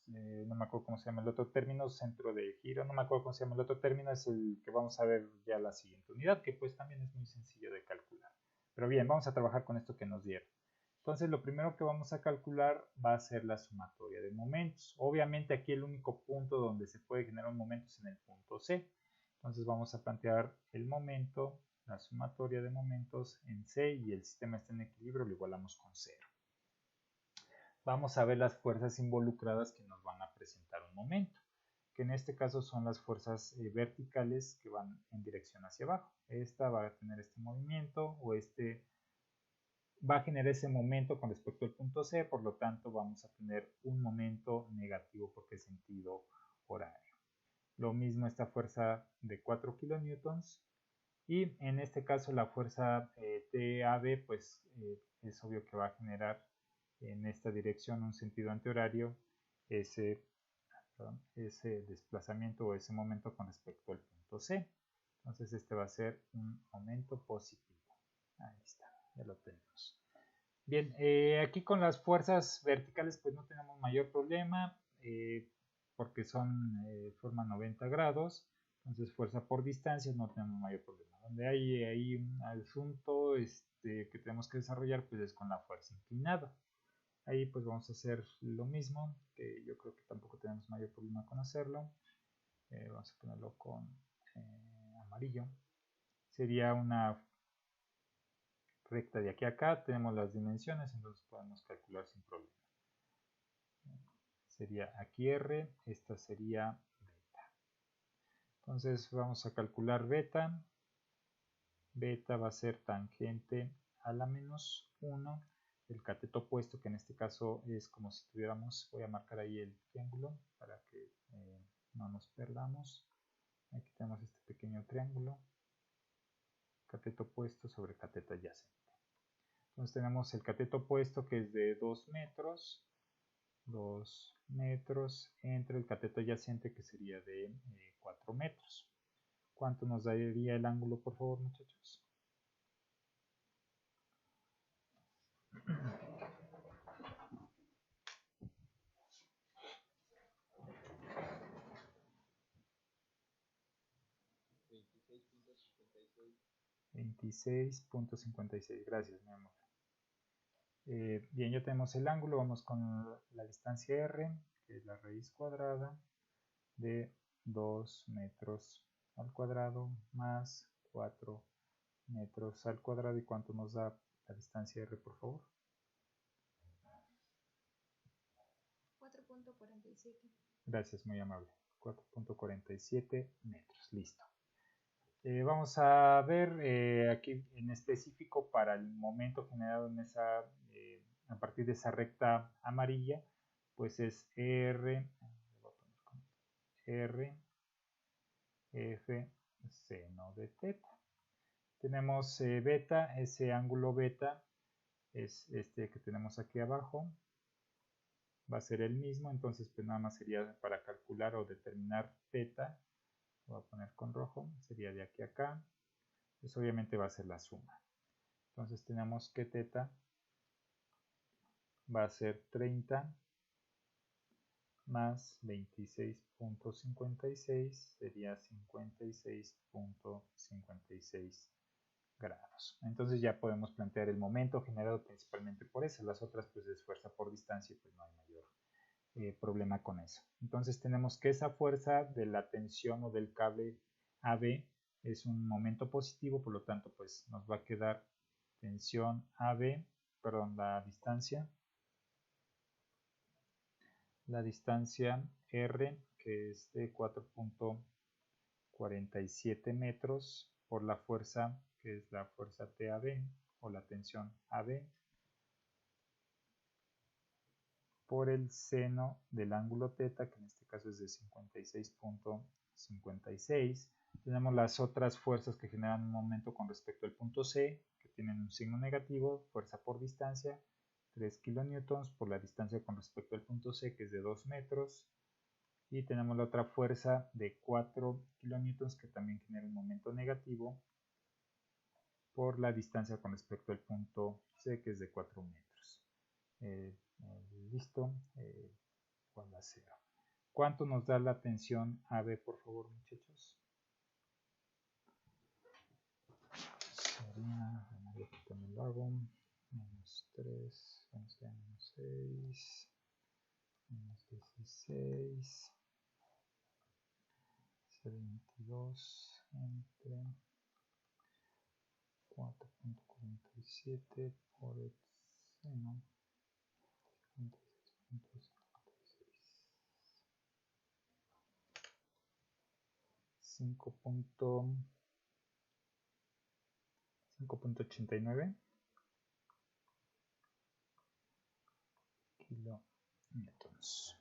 no me acuerdo cómo se llama el otro término, centro de giro, no me acuerdo cómo se llama el otro término, es el que vamos a ver ya la siguiente unidad, que pues también es muy sencillo de calcular. Pero bien, vamos a trabajar con esto que nos dieron. Entonces lo primero que vamos a calcular va a ser la sumatoria de momentos. Obviamente aquí el único punto donde se puede generar un momento es en el punto C. Entonces vamos a plantear el momento, la sumatoria de momentos en C y el sistema está en equilibrio, lo igualamos con 0. Vamos a ver las fuerzas involucradas que nos van a presentar un momento, que en este caso son las fuerzas verticales que van en dirección hacia abajo. Esta va a tener este movimiento o este va a generar ese momento con respecto al punto C, por lo tanto vamos a tener un momento negativo porque es sentido horario. Lo mismo esta fuerza de 4 kilonewtons y en este caso la fuerza TAB pues es obvio que va a generar en esta dirección un sentido antihorario ese desplazamiento o ese momento con respecto al punto C. Entonces este va a ser un momento positivo. Ahí está, ya lo tenemos. Bien, aquí con las fuerzas verticales pues no tenemos mayor problema porque forman 90 grados, entonces fuerza por distancia no tenemos mayor problema. Donde hay un asunto que tenemos que desarrollar pues es con la fuerza inclinada. Ahí pues vamos a hacer lo mismo, que yo creo que tampoco tenemos mayor problema con hacerlo. Vamos a ponerlo con amarillo. Sería una recta de aquí a acá, tenemos las dimensiones, entonces podemos calcular sin problema. Sería aquí R, esta sería beta. Entonces vamos a calcular beta. Beta va a ser tangente a la menos 1. El cateto opuesto, que en este caso es como si tuviéramos, voy a marcar ahí el triángulo para que no nos perdamos. Aquí tenemos este pequeño triángulo. Cateto opuesto sobre cateto adyacente. Entonces tenemos el cateto opuesto que es de 2 metros. 2 metros entre el cateto adyacente que sería de 4 metros. ¿Cuánto nos daría el ángulo, por favor, muchachos? $26.56. Gracias, mi amor. Bien, ya tenemos el ángulo. Vamos con la distancia R, que es la raíz cuadrada de 2 metros al cuadrado más 4 metros al cuadrado. ¿Y cuánto nos da la distancia R, por favor? 4.47. Gracias, muy amable. 4.47 metros. Listo. Vamos a ver aquí en específico para el momento generado en a partir de esa recta amarilla, pues es R F seno de teta. Tenemos beta, ese ángulo beta es este que tenemos aquí abajo, va a ser el mismo, entonces pues nada más sería para calcular o determinar beta, lo voy a poner con rojo, sería de aquí a acá, pues obviamente va a ser la suma. Entonces tenemos que teta va a ser 30 más 26.56 sería 56.56 grados. Entonces ya podemos plantear el momento generado principalmente por eso. Las otras pues es fuerza por distancia y pues no hay mayor problema con eso. Entonces tenemos que esa fuerza de la tensión o del cable AB es un momento positivo, por lo tanto pues nos va a quedar tensión AB, perdón, la distancia R, que es de 4.47 metros por la fuerza, que es la fuerza TAB o la tensión AB, por el seno del ángulo θ, que en este caso es de 56.56. Tenemos las otras fuerzas que generan un momento con respecto al punto C, que tienen un signo negativo, fuerza por distancia, 3 kilonewtons por la distancia con respecto al punto C, que es de 2 metros. Y tenemos la otra fuerza de 4 kilonewtons que también genera un momento negativo por la distancia con respecto al punto C, que es de 4 metros. Listo, igual a 0. ¿Cuánto nos da la tensión AB, por favor, muchachos? Sería, yo también lo hago, menos 3, menos 6, menos 16, 22 entre 4.47 por el seno 5.89 kilonewtons.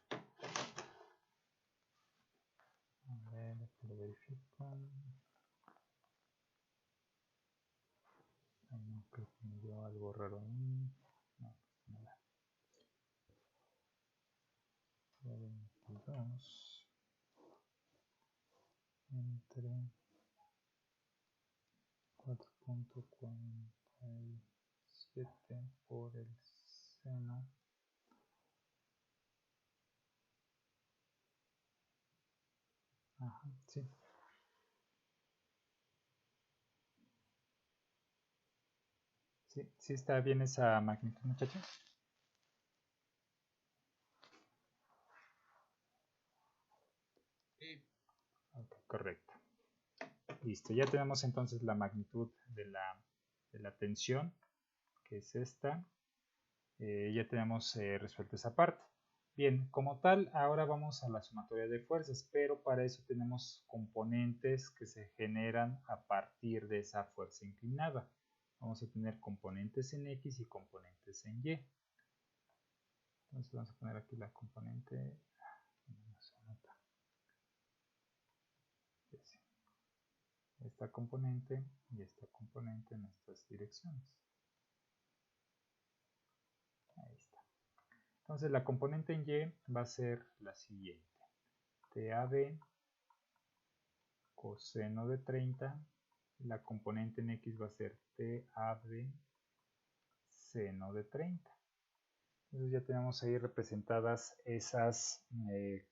A ver, lo verifico. Ay, no, creo que me dio algo raro ahí. No, nada. 22 entre 4.47 7 por el seno. Ajá, sí. Sí, sí está bien esa magnitud, muchachos. Sí. Ok, correcto. Listo, ya tenemos entonces la magnitud de la tensión, que es esta. Ya tenemos resuelto esa parte. Bien, como tal, ahora vamos a la sumatoria de fuerzas, pero para eso tenemos componentes que se generan a partir de esa fuerza inclinada. Vamos a tener componentes en X y componentes en Y. Entonces vamos a poner aquí la componente, esta componente y esta componente en estas direcciones. Ahí está. Entonces la componente en Y va a ser la siguiente. TAB coseno de 30. La componente en X va a ser TAB seno de 30. Entonces ya tenemos ahí representadas esas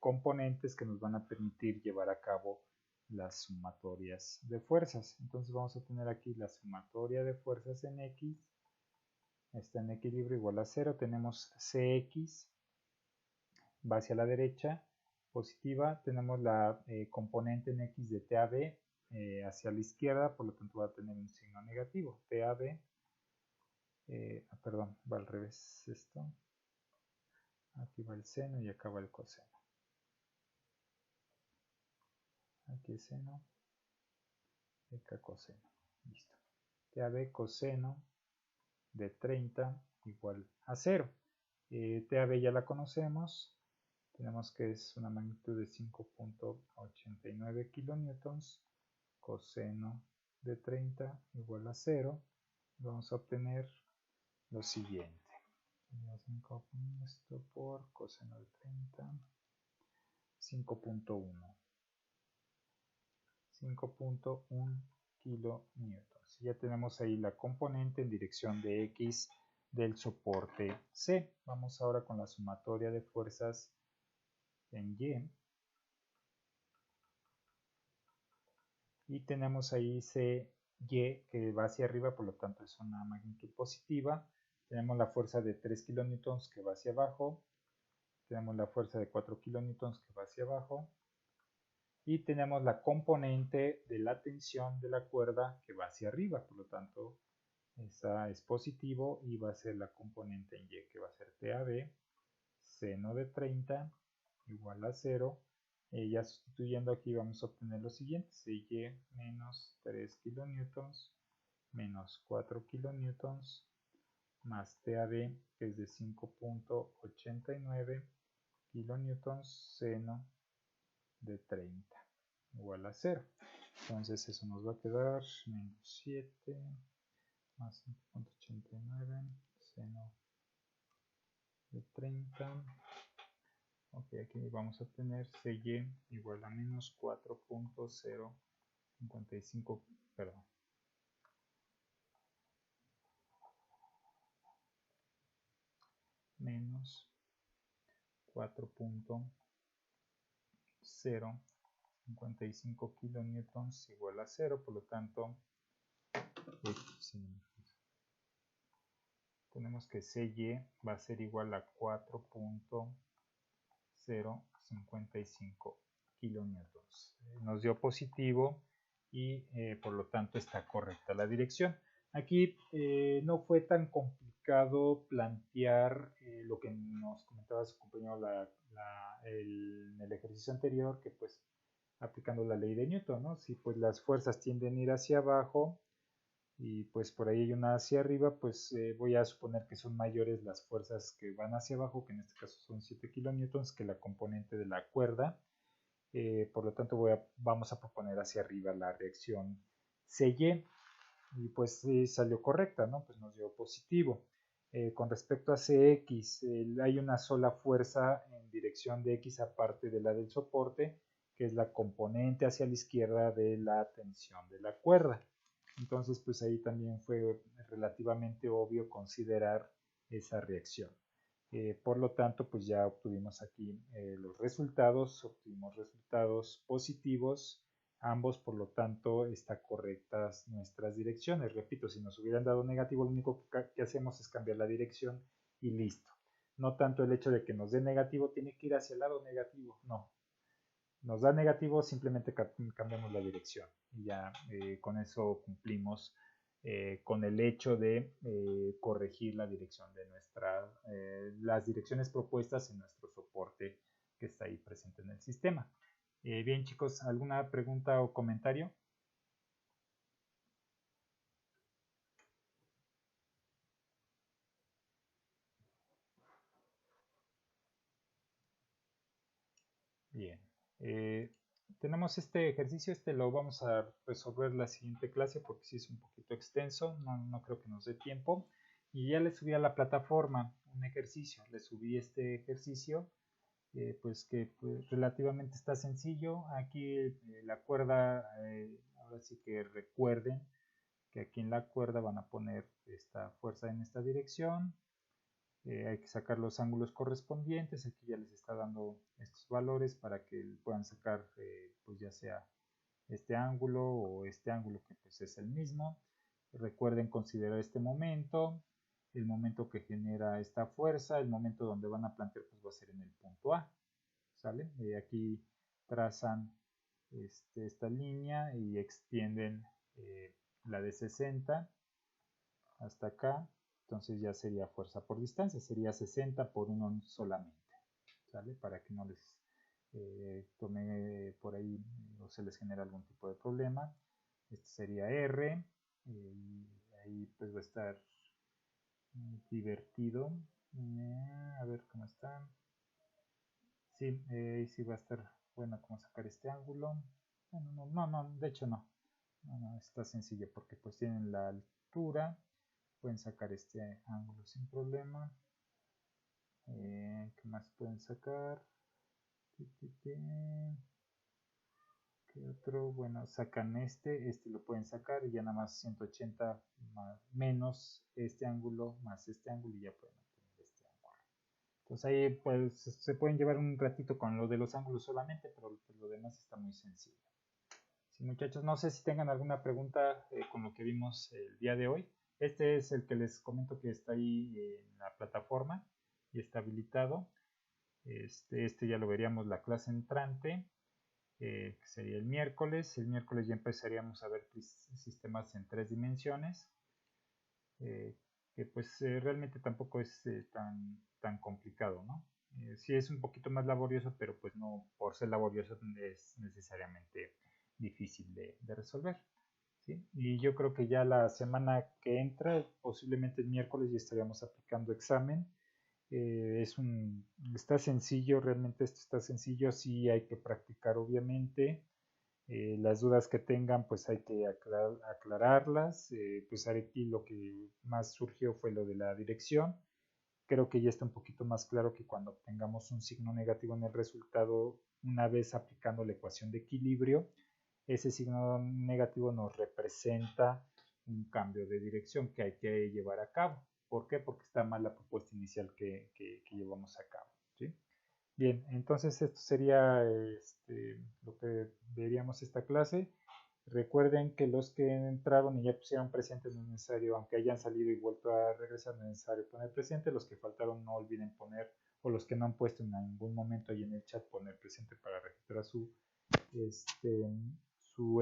componentes que nos van a permitir llevar a cabo las sumatorias de fuerzas. Entonces vamos a tener aquí la sumatoria de fuerzas en X. Está en equilibrio igual a 0. Tenemos CX, va hacia la derecha, positiva. Tenemos la componente en X de TAB hacia la izquierda, por lo tanto va a tener un signo negativo. TAB, perdón, va al revés esto. Aquí va el seno y acá va el coseno. Aquí el seno, acá coseno. Listo. TAB coseno de 30 igual a 0. TAB ya la conocemos. Tenemos que es una magnitud de 5.89 kilonewtons. Coseno de 30 igual a 0. Vamos a obtener lo siguiente. Esto por coseno de 30. 5.1. 5.1 kilonewtons. Ya tenemos ahí la componente en dirección de X del soporte C. Vamos ahora con la sumatoria de fuerzas en Y. Y tenemos ahí CY que va hacia arriba, por lo tanto es una magnitud positiva. Tenemos la fuerza de 3 kilonewtons que va hacia abajo. Tenemos la fuerza de 4 kilonewtons que va hacia abajo. Y tenemos la componente de la tensión de la cuerda que va hacia arriba, por lo tanto esa es positivo y va a ser la componente en Y que va a ser TAB seno de 30 igual a 0. Ya sustituyendo aquí vamos a obtener lo siguiente: CY menos 3 kilonewtons menos 4 kilonewtons más TAB, que es de 5.89 kilonewtons seno de 30 igual a 0. Entonces eso nos va a quedar menos 7 más 5.89 seno de 30. Ok, aquí vamos a obtener CY igual a menos 4.055, perdón. Menos 4.055 kilonewtons igual a 0, por lo tanto tenemos que CY va a ser igual a 4.055 kilonewtons. Nos dio positivo y por lo tanto está correcta la dirección. Aquí no fue tan complicado plantear lo que nos comentaba su compañero en el ejercicio anterior, que pues aplicando la ley de Newton, ¿no? Si pues las fuerzas tienden a ir hacia abajo y pues por ahí hay una hacia arriba, pues voy a suponer que son mayores las fuerzas que van hacia abajo, que en este caso son 7 kilonewtons, que la componente de la cuerda. Por lo tanto vamos a proponer hacia arriba la reacción CY y pues salió correcta, ¿no? Pues nos dio positivo. Con respecto a CX, hay una sola fuerza en dirección de X aparte de la del soporte, que es la componente hacia la izquierda de la tensión de la cuerda. Entonces, pues ahí también fue relativamente obvio considerar esa reacción. Por lo tanto, pues ya obtuvimos aquí los resultados, obtuvimos resultados positivos, ambos, por lo tanto, están correctas nuestras direcciones. Repito, si nos hubieran dado negativo, lo único que hacemos es cambiar la dirección y listo. No tanto el hecho de que nos dé negativo, tiene que ir hacia el lado negativo, no. Nos da negativo, simplemente cambiamos la dirección y ya con eso cumplimos con el hecho de corregir la dirección de las direcciones propuestas en nuestro soporte que está ahí presente en el sistema. Bien, chicos, ¿alguna pregunta o comentario? Bien. Tenemos este ejercicio, lo vamos a resolver la siguiente clase porque sí es un poquito extenso, no creo que nos dé tiempo. Y ya le subí a la plataforma un ejercicio, le subí este ejercicio, pues que pues, relativamente está sencillo. Aquí la cuerda, ahora sí que recuerden que aquí en la cuerda van a poner esta fuerza en esta dirección. Hay que sacar los ángulos correspondientes. Aquí ya les está dando estos valores para que puedan sacar pues ya sea este ángulo o este ángulo que pues es el mismo. Recuerden considerar este momento, el momento que genera esta fuerza, el momento donde van a plantear pues va a ser en el punto A, ¿sale? Aquí trazan esta línea y extienden la de 60 hasta acá. Entonces ya sería fuerza por distancia, sería 60 por 1 solamente, ¿sale? Para que no les tome por ahí o se les genere algún tipo de problema. Este sería R, y ahí pues va a estar divertido. A ver cómo está. Sí, ahí sí va a estar bueno cómo sacar este ángulo. Bueno, no, de hecho no. No, está sencillo porque pues tienen la altura. Pueden sacar este ángulo sin problema. ¿Qué más pueden sacar? ¿Qué otro? Bueno, sacan este lo pueden sacar y ya nada más 180 menos este ángulo más este ángulo y ya pueden obtener este ángulo. Entonces ahí pues se pueden llevar un ratito con lo de los ángulos solamente, pero pues, lo demás está muy sencillo. Sí, muchachos, no sé si tengan alguna pregunta con lo que vimos el día de hoy. Este es el que les comento que está ahí en la plataforma y está habilitado. Este ya lo veríamos la clase entrante, que sería el miércoles. El miércoles ya empezaríamos a ver sistemas en 3 dimensiones, que pues realmente tampoco es tan complicado, ¿no? Sí es un poquito más laborioso, pero pues no por ser laborioso es necesariamente difícil de resolver. ¿Sí? Y yo creo que ya la semana que entra, posiblemente el miércoles, ya estaríamos aplicando examen. Está sencillo, realmente esto está sencillo, sí hay que practicar obviamente. Las dudas que tengan pues hay que aclararlas. Pues aquí lo que más surgió fue lo de la dirección. Creo que ya está un poquito más claro que cuando tengamos un signo negativo en el resultado, una vez aplicando la ecuación de equilibrio, ese signo negativo nos representa un cambio de dirección que hay que llevar a cabo. ¿Por qué? Porque está mal la propuesta inicial que llevamos a cabo. ¿Sí? Bien, entonces esto sería lo que veríamos esta clase. Recuerden que los que entraron y ya pusieron presente no es necesario, aunque hayan salido y vuelto a regresar, no es necesario poner presente. Los que faltaron no olviden poner, o los que no han puesto en ningún momento ahí en el chat, poner presente para registrar su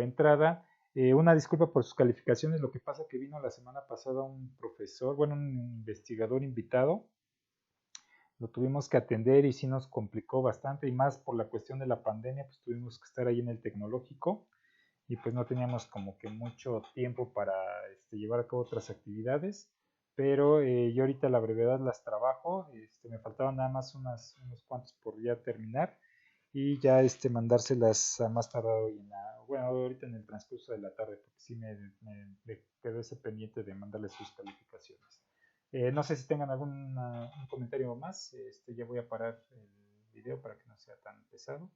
entrada. Una disculpa por sus calificaciones. Lo que pasa que vino la semana pasada un profesor, bueno, un investigador invitado. Lo tuvimos que atender y sí nos complicó bastante, y más por la cuestión de la pandemia, pues tuvimos que estar ahí en el tecnológico y pues no teníamos como que mucho tiempo para llevar a cabo otras actividades, pero yo ahorita la brevedad las trabajo. Me faltaban nada más unos cuantos por ya terminar y ya mandárselas a más tardar hoy bueno, ahorita en el transcurso de la tarde, porque sí me quedó ese pendiente de mandarles sus calificaciones. No sé si tengan algún un comentario más. Ya voy a parar el video para que no sea tan pesado.